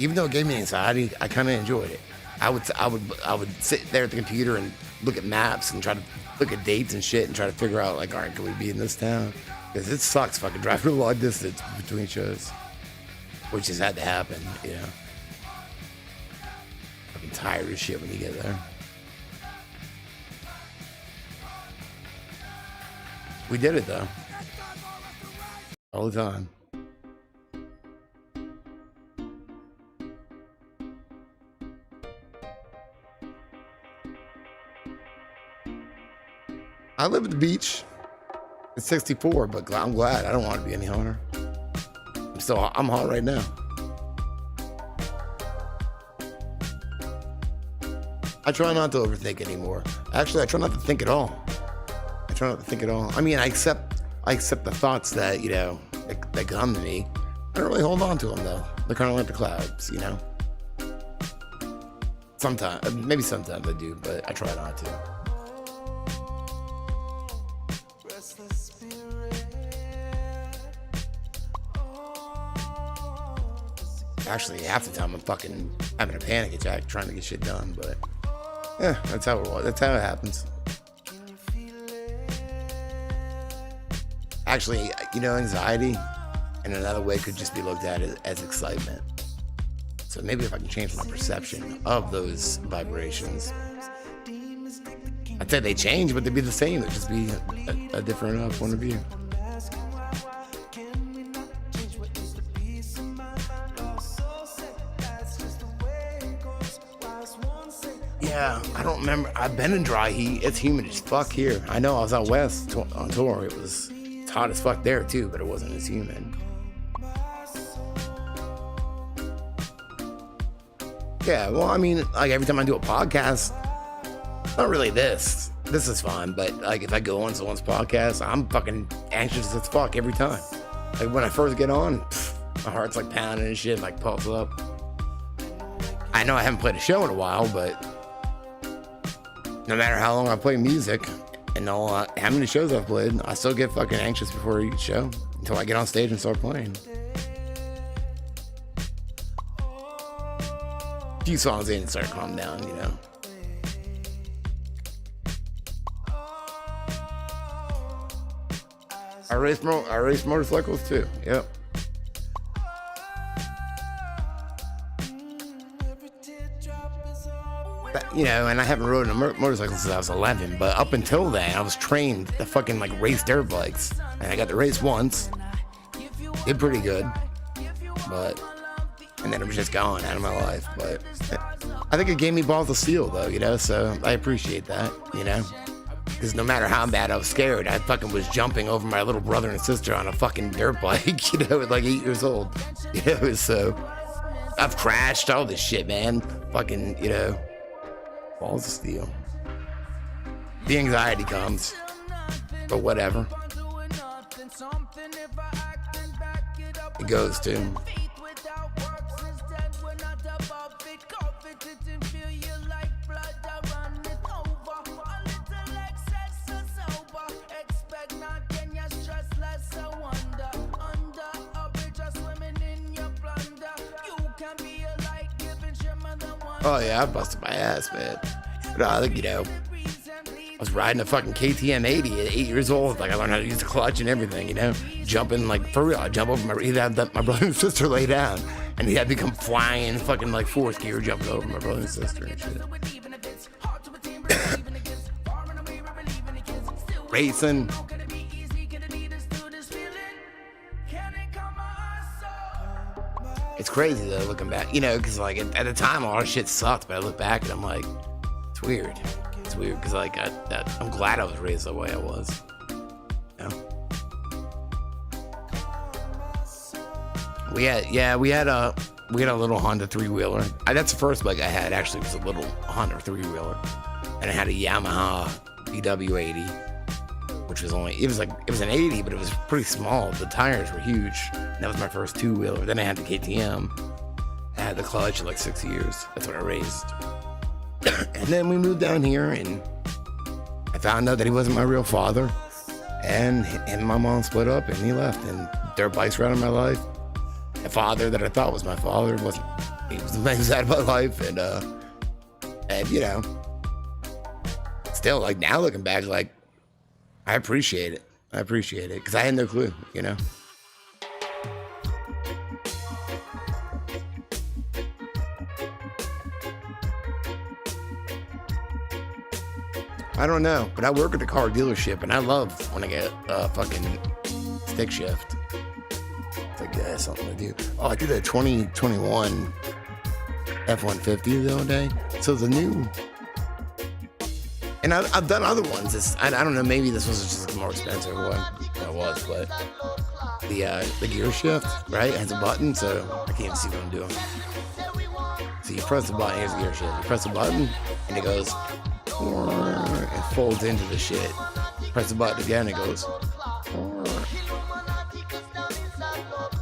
Even though it gave me anxiety, I kind of enjoyed it. I would sit there at the computer and look at maps and try to look at dates and shit and try to figure out like, all right, can we be in this town? Because it sucks fucking driving a long distance between shows, which has had to happen, you know. Fucking tired as shit when you get there. We did it though. All the time. I live at the beach. It's 64, but I'm glad. I don't want to be any hotter. I'm hot right now. I try not to overthink anymore. Actually, I try not to think at all. I mean, I accept the thoughts that, you know, that come to me. I don't really hold on to them though. They're kind of like the clouds, you know? Sometimes, maybe sometimes I do, but I try not to. Actually, half the time I'm fucking having a panic attack trying to get shit done, but yeah, that's how it was. That's how it happens. Actually, you know, anxiety in another way could just be looked at as excitement. So maybe if I can change my perception of those vibrations, I'd say they change, but they'd be the same. It'd just be a different point of view. Yeah, I don't remember. I've been in dry heat. It's humid as fuck here. I know I was out west on tour. It's hot as fuck there too, but it wasn't as humid. Yeah, well, I mean, like every time I do a podcast, not really this. This is fun, but like if I go on someone's podcast, I'm fucking anxious as fuck every time. Like when I first get on, my heart's like pounding and shit, like pulse up. I know I haven't played a show in a while, but no matter how long I play music and how many shows I've played, I still get fucking anxious before each show until I get on stage and start playing. A few songs in and start calming down, you know. I race motorcycles too. Yep. You know, and I haven't rode a motorcycle since I was 11, but up until then, I was trained to fucking like race dirt bikes. And I got to race once. Did pretty good. But, and then it was just gone out of my life. But I think it gave me balls of steel though, you know, so I appreciate that, you know. Because no matter how bad I was scared, I fucking was jumping over my little brother and sister on a fucking dirt bike, you know, at like 8 years old. You know, so I've crashed, all this shit, man. Fucking, you know. Balls of steel. The anxiety comes, but whatever. It goes too. Oh yeah, I busted my ass, man. But I think, you know, I was riding a fucking KTM 80 at 8 years old. Like I learned how to use the clutch and everything, you know. Jumping, like for real, I jump over he'd have my brother and sister lay down, and he had me come flying, fucking like fourth gear, jumping over my brother and sister and shit. Racing. It's crazy though, looking back, you know, because like at the time all our shit sucked, but I look back and I'm like, it's weird. It's weird because like I'm glad I was raised the way I was. You know? We had a little Honda 3-wheeler. That's the first bike I had. Actually, was a little Honda 3-wheeler, and I had a Yamaha BW80, which was it was an 80, but it was pretty small. The tires were huge. And that was my first 2-wheeler. Then I had the KTM. I had the clutch for like 6 years. That's what I raced. And then we moved down here, and I found out that he wasn't my real father. And him and my mom split up, and he left. And dirt bikes were out of my life. A father that I thought was my father wasn't. He was out of my life, and you know, still like now looking back, like I appreciate it. Because I had no clue, you know. I don't know, but I work at the car dealership, and I love when I get fucking stick shift. It's like, yeah, something to do. Oh, I did a 2021 F-150 the other day. So the new, and I've done other ones. I don't know, maybe this was just more expensive one than it was, but the gear shift, right, has a button, so I can't even see what I'm doing. So you press the button, here's the gear shift. You press the button, and it goes, it folds into the shit. Press the button again, it goes.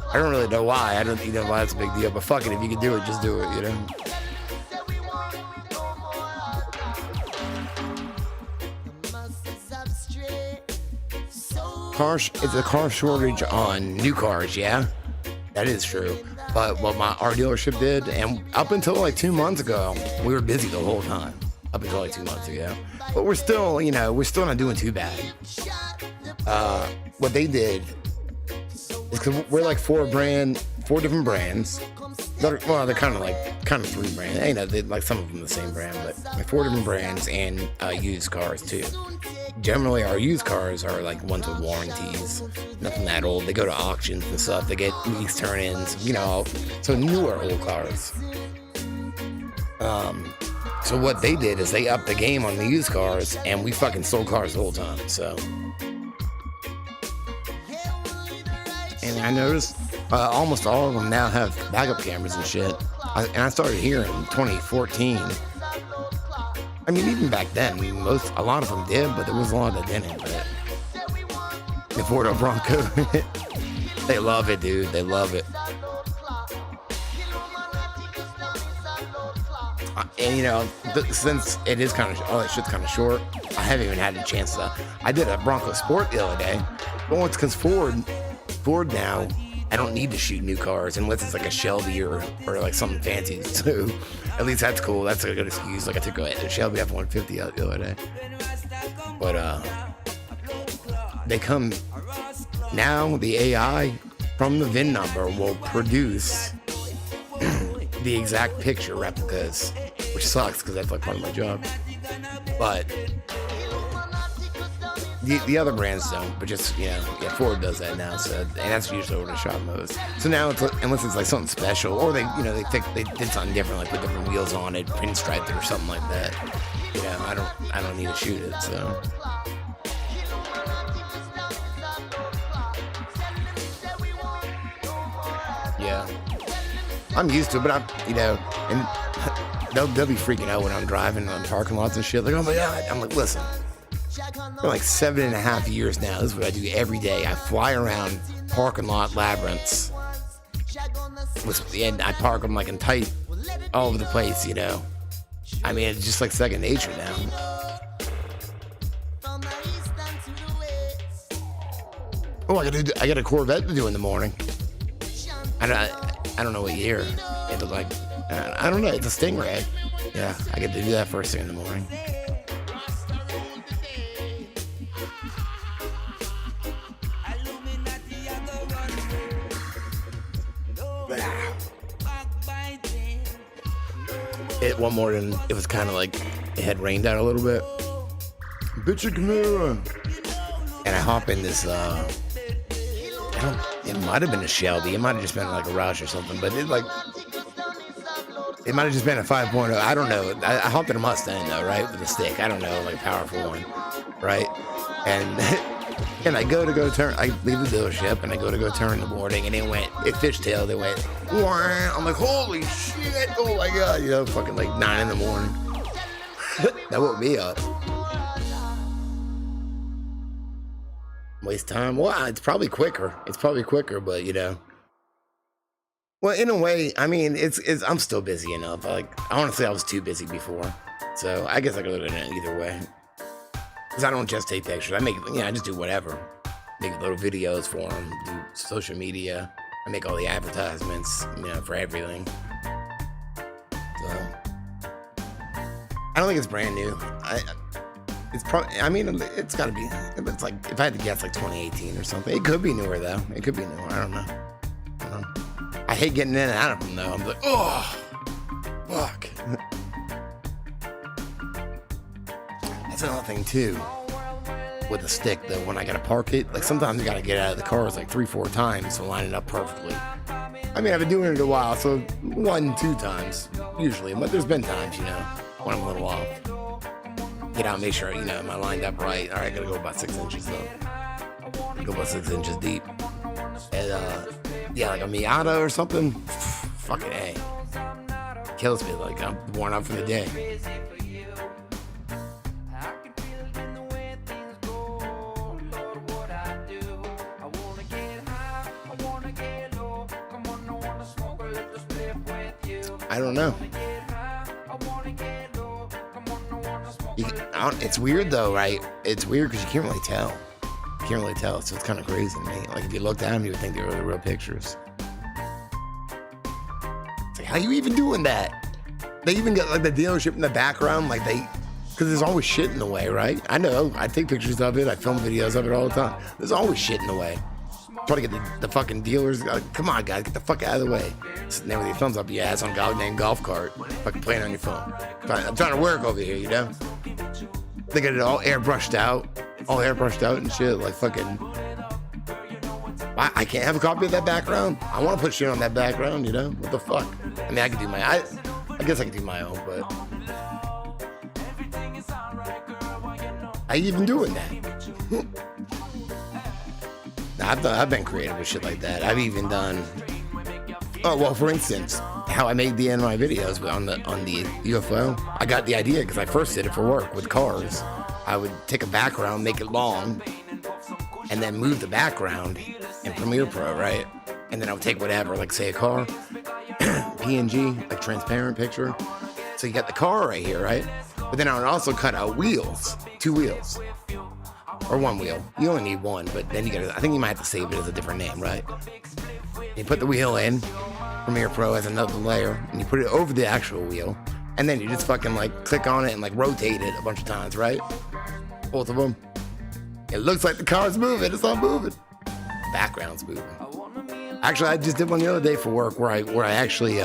I don't really know why. I don't know why it's a big deal, but fuck it, if you can do it, just do it, you know? It's a car shortage on new cars, yeah? That is true. But what our dealership did, and up until like 2 months ago, we were busy the whole time. Up until like 2 months ago. But we're still, we're still not doing too bad. What they did is, because we're like four different brands. They're kind of three brands. They like some of them the same brand, but like 4 different brands and used cars too. Generally, our used cars are like ones with warranties, nothing that old. They go to auctions and stuff. They get lease turn-ins, so newer old cars. So what they did is they upped the game on the used cars, and we fucking sold cars the whole time. So, and I noticed almost all of them now have backup cameras and shit. And I started here in 2014. I mean, even back then, a lot of them did, but there was a lot that didn't. But the Ford Bronco, they love it, dude. They love it. And since it is kind of, all that shit's kind of short, I haven't even had a chance to. I did a Bronco Sport the other day. Well, it's because Ford now, I don't need to shoot new cars unless it's like a Shelby or like something fancy. So at least that's cool. That's a good excuse. Like I took a Shelby F-150 out the other day. But they come now. The AI from the VIN number will produce the exact picture replicas, which sucks because that's like part of my job. But the other brands don't, but just, Ford does that now, so, and that's usually what I shop most. So now, unless it's like something special, or they did something different, like put different wheels on it, pinstriped it or something like that, I don't need to shoot it, so. Yeah. I'm used to it, but and they'll be freaking out when I'm driving on parking lots and shit, like, oh my God. I'm like, listen. For like 7.5 years now, this is what I do every day. I fly around parking lot labyrinths, and I park them like in tight all over the place. I mean, it's just like second nature now. Oh, I got a Corvette to do in the morning. I don't know what year. It looked like, I don't know. It's a Stingray. Yeah, I get to do that first thing in the morning. One morning, it was kind of like it had rained out a little bit. Bitch, come here. And I hop in this, it might have been a Shelby. It might have just been like a Roush or something, but it might have just been a 5.0. I don't know. I hopped in a Mustang though, right? With a stick. I don't know, like a powerful one, right? And I go to turn. I leave the dealership and I go to turn in the morning, and it fishtailed. It went. Wah. I'm like, holy shit! Oh my God! Fucking like 9 in the morning. That woke me up. Waste time. Well, it's probably quicker. But Well, in a way, I mean, it's. I'm still busy enough. Like, honestly, I was too busy before, so I guess I could have done it either way. Because I don't just take pictures. I just do whatever. Make little videos for them, do social media. I make all the advertisements, for everything. So, I don't think it's brand new. It's probably, it's got to be, it's like, if I had to guess, like 2018 or something. It could be newer, though. I don't know. I hate getting in and out of them, though. I'm like, oh, fuck. That's another thing too. With the stick though, when I gotta park it, like sometimes you gotta get out of the cars like 3-4 times to line it up perfectly. I mean, I've been doing it a while, so 1-2 times usually, but there's been times, you know, when I'm a little off. Get out, make sure, you know, am I lined up right? All right, gotta go about 6 inches though. Go about 6 inches deep. And yeah, like a Miata or something, fucking A. Kills me, like I'm worn out for the day. I don't know. It's weird though, right? It's weird because you can't really tell. You can't really tell, so it's kind of crazy to me. Like if you looked at them, you would think they were the real pictures. It's like, how you even doing that? They even got like the dealership in the background, like because there's always shit in the way, right? I know. I take pictures of it. I film videos of it all the time. There's always shit in the way. Try to get the fucking dealers. Come on, guys, get the fuck out of the way. Sitting there with your thumbs up your ass on a goddamn golf cart, fucking playing on your phone. I'm trying to work over here, you know? They got it all airbrushed out and shit. Like fucking. I can't have a copy of that background. I want to put shit on that background, you know? What the fuck? I mean, I could do my. I guess I could do my own, but. How you even doing that? I've been creative with shit like that. I've even done. Oh well, for instance, how I made the end of my videos on the UFO. I got the idea because I first did it for work with cars. I would take a background, make it long, and then move the background in Premiere Pro, right? And then I would take whatever, like say a car, PNG, like transparent picture. So you got the car right here, right? But then I would also cut out wheels, 2 wheels. Or 1 wheel. You only need 1, but then you gotta, I think you might have to save it as a different name, right? You put the wheel in, Premiere Pro has another layer, and you put it over the actual wheel, and then you just fucking like click on it and like rotate it a bunch of times, right? Both of them. It looks like the car's moving, it's not moving. Background's moving. Actually, I just did one the other day for work where I actually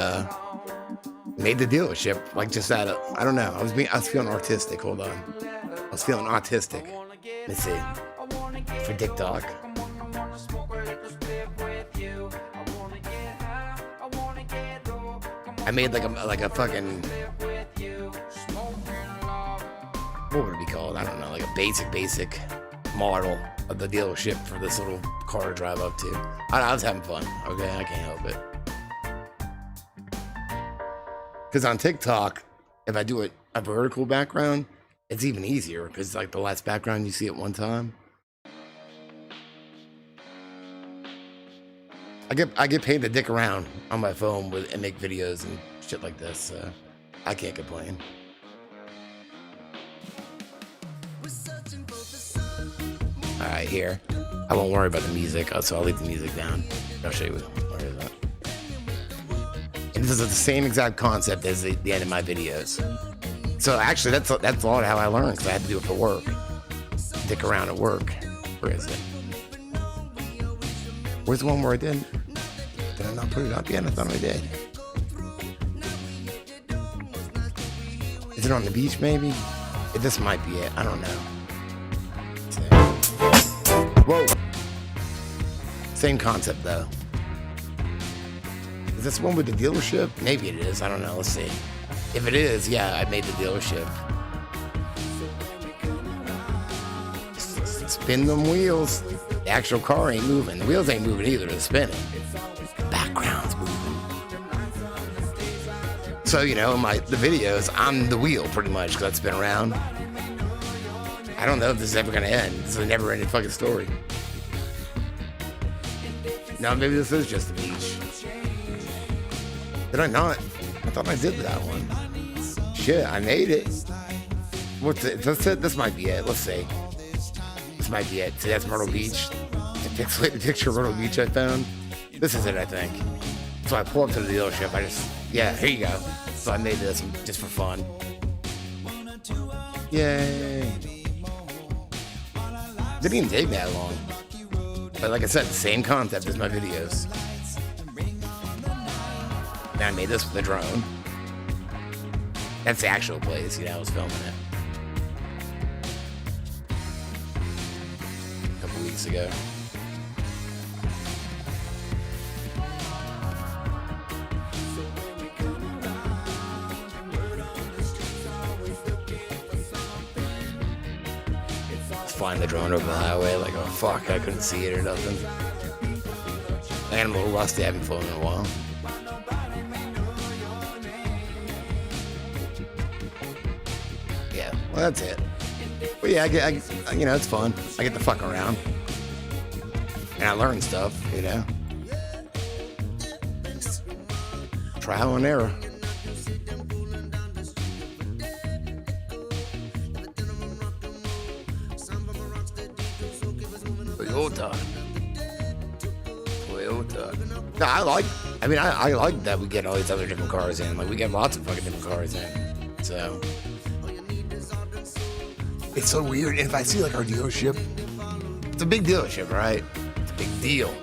made the dealership, like just out of, I don't know, I was feeling artistic, hold on. I was feeling autistic. Let's see. For TikTok. I made like a fucking. What would it be called? I don't know. Like a basic model of the dealership for this little car to drive up to. I was having fun. Okay, I can't help it. Because on TikTok, if I do a vertical background, it's even easier because like the last background you see at one time. I get paid to dick around on my phone and make videos and shit like this, so I can't complain. All right, here. I won't worry about the music, so I'll leave the music down. I'll show you where is that. And this is the same exact concept as the end of my videos. So actually, that's a lot of how I learned because I had to do it for work. Dick around at work. Where is it? Where's the one where I did? Did I not put it up yet? I thought I did. Is it on the beach, maybe? This might be it. I don't know. Whoa. Same concept, though. Is this one with the dealership? Maybe it is. I don't know. Let's see. If it is, yeah, I made the dealership. Spin them wheels. The actual car ain't moving. The wheels ain't moving either. They're spinning. The background's moving. So, you know, the videos, I'm the wheel pretty much because I spin around. I don't know if this is ever going to end. This is a never-ending fucking story. No, maybe this is just the beach. Did I not? I thought I did that one. Shit, I made it. What's it? This might be it. Let's see. This might be it. See, that's Myrtle Beach. The picture of Myrtle Beach I found. This is it, I think. So I pull up to the dealership. Yeah, here you go. So I made this just for fun. Yay. Didn't even take that long. But like I said, the same concept as my videos. And I made this with a drone. That's the actual place, you know, I was filming it. years ago. Flying the drone over the highway, like, oh fuck, I couldn't see it or nothing. And I'm a little rusty, I haven't flown in a while. Yeah, well, that's it. But yeah, I you know, it's fun. I get to fuck around. And I learn stuff, you know. It's trial and error. Toyota. No, I like that we get all these other different cars in. Like, we get lots of fucking different cars in. So, it's so weird. And if I see, like, our dealership, it's a big dealership, right? It's a big deal.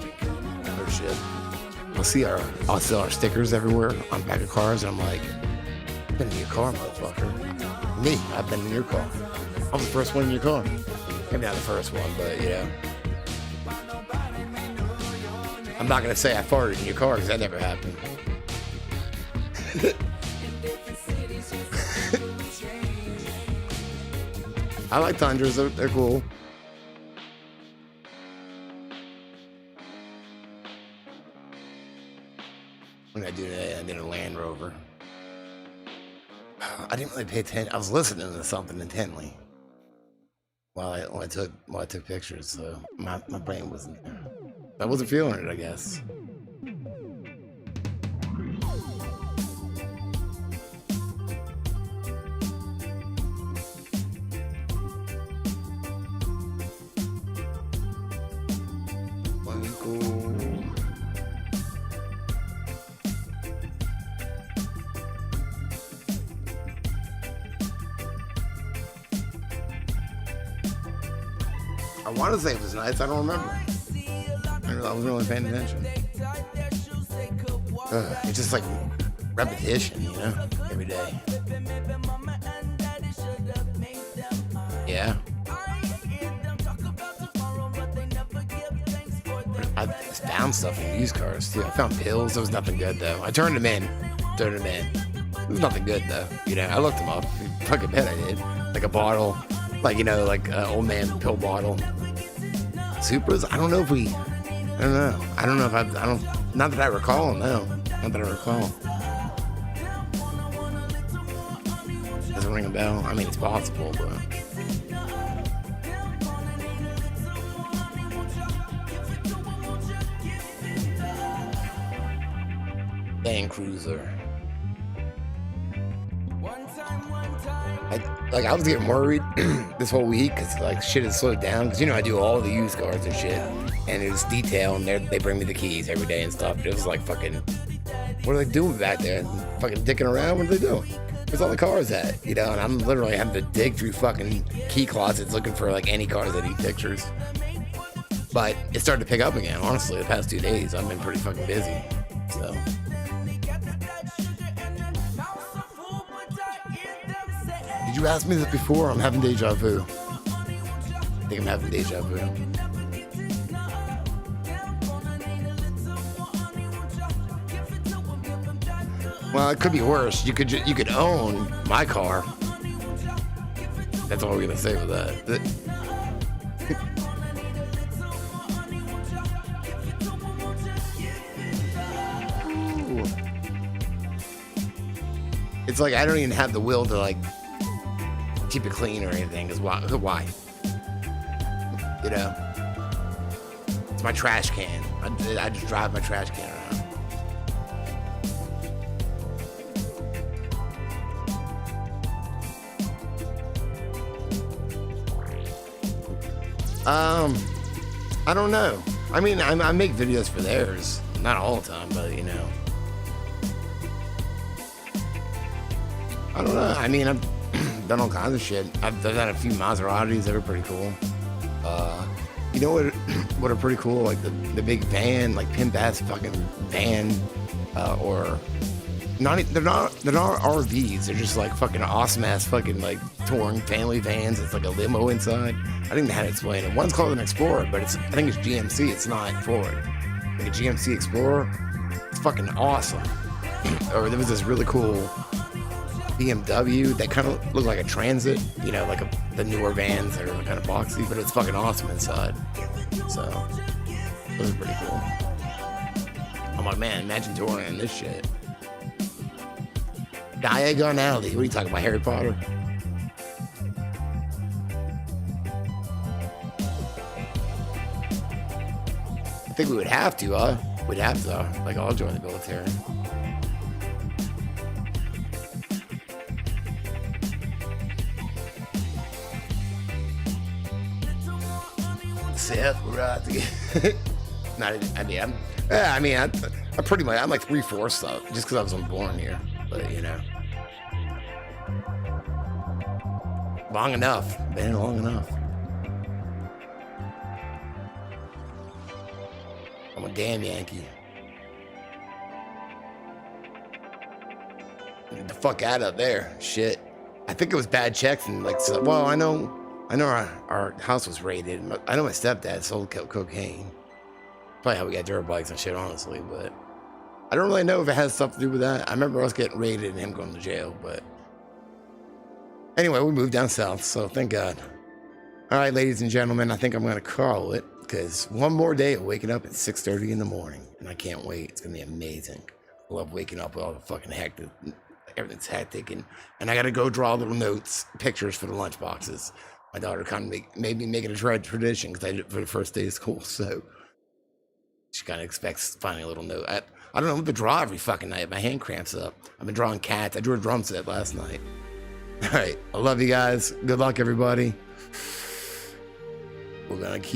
Dealership. I'll see our stickers everywhere on back of cars, and I'm like, I've been in your car, motherfucker. Me, I've been in your car. I was the first one in your car. Maybe not the first one, but, you know. I'm not going to say I farted in your car because that never happened. I like Tundras. They're cool. What did I do today? I did a Land Rover. I didn't really pay attention. I was listening to something intently while I took pictures, so my brain wasn't there. I wasn't feeling it, I guess. I want to say it was nice. I don't remember. I wasn't really paying attention. It's just like repetition, you know, every day. Yeah. I found stuff in used cars too. I found pills. There was nothing good though. I turned them in. There was nothing good though. You know, I looked them up. Fucking bet I did. Like a bottle, like, you know, like an old man pill bottle. Supras. I don't know if we. I don't know. I don't know if I don't. Not that I recall. No. Not that I recall. Doesn't ring a bell. I mean, it's possible, but. Land Cruiser. I was getting worried this whole week because like shit has slowed down. Because, you know, I do all the used cars and shit, and it was detail, and they bring me the keys every day and stuff. It was like fucking, what are they doing back there? Fucking dicking around? What are they doing? Where's all the cars at? You know, and I'm literally having to dig through fucking key closets looking for like any cars that need pictures. But it started to pick up again. Honestly, the past 2 days I've been pretty fucking busy. So. Did you ask me this before? I'm having deja vu. I think I'm having deja vu. Well, it could be worse. You could own my car. That's all we're gonna say with that. It's like I don't even have the will to like keep it clean or anything. Cause why? You know, it's my trash can. I just drive my trash can around. I don't know. I mean, I make videos for theirs, not all the time, but you know, I don't know. I mean, I've done all kinds of shit. I've done a few Maseratis that are pretty cool. You know what are pretty cool? Like the big van, like pimp ass fucking van, or they're not RVs. They're just like fucking awesome ass fucking like touring family vans. It's like a limo inside. I think they had to explain it. One's called an Explorer, but I think it's GMC. It's not Ford. Like a GMC Explorer. It's fucking awesome. Or there was this really cool BMW that kind of looked like a Transit. You know, like the newer vans that are kind of boxy, but it's fucking awesome inside. So it was pretty cool. I'm like, man, imagine touring in this shit. Diagonality. What are you talking about, Harry Potter? I think we would have to, We'd have to, like, I'll join the military. Seth, we're out to get. I'm pretty much, I'm like 3/4 up, just because I wasn't born here. But, you know. Long enough. Been long enough. I'm a damn Yankee. Get the fuck out up there. Shit. I think it was bad checks and like, so, well, I know our house was raided. I know my stepdad sold cocaine. Probably how we got dirt bikes and shit, honestly, but I don't really know if it has something to do with that. I remember us getting raided and him going to jail, but anyway, we moved down south, so thank God. All right, ladies and gentlemen, I think I'm going to call it because one more day of waking up at 6:30 in the morning, and I can't wait. It's going to be amazing. I love waking up with all the fucking hectic, everything's hectic, and I got to go draw little notes, pictures for the lunch boxes. My daughter kind of made me make it a tradition because I did it for the first day of school, so she kind of expects finding a little note. I don't know what to draw every fucking night. My hand cramps up. I've been drawing cats. I drew a drum set last night. All right. I love you guys. Good luck, everybody. We're going to keep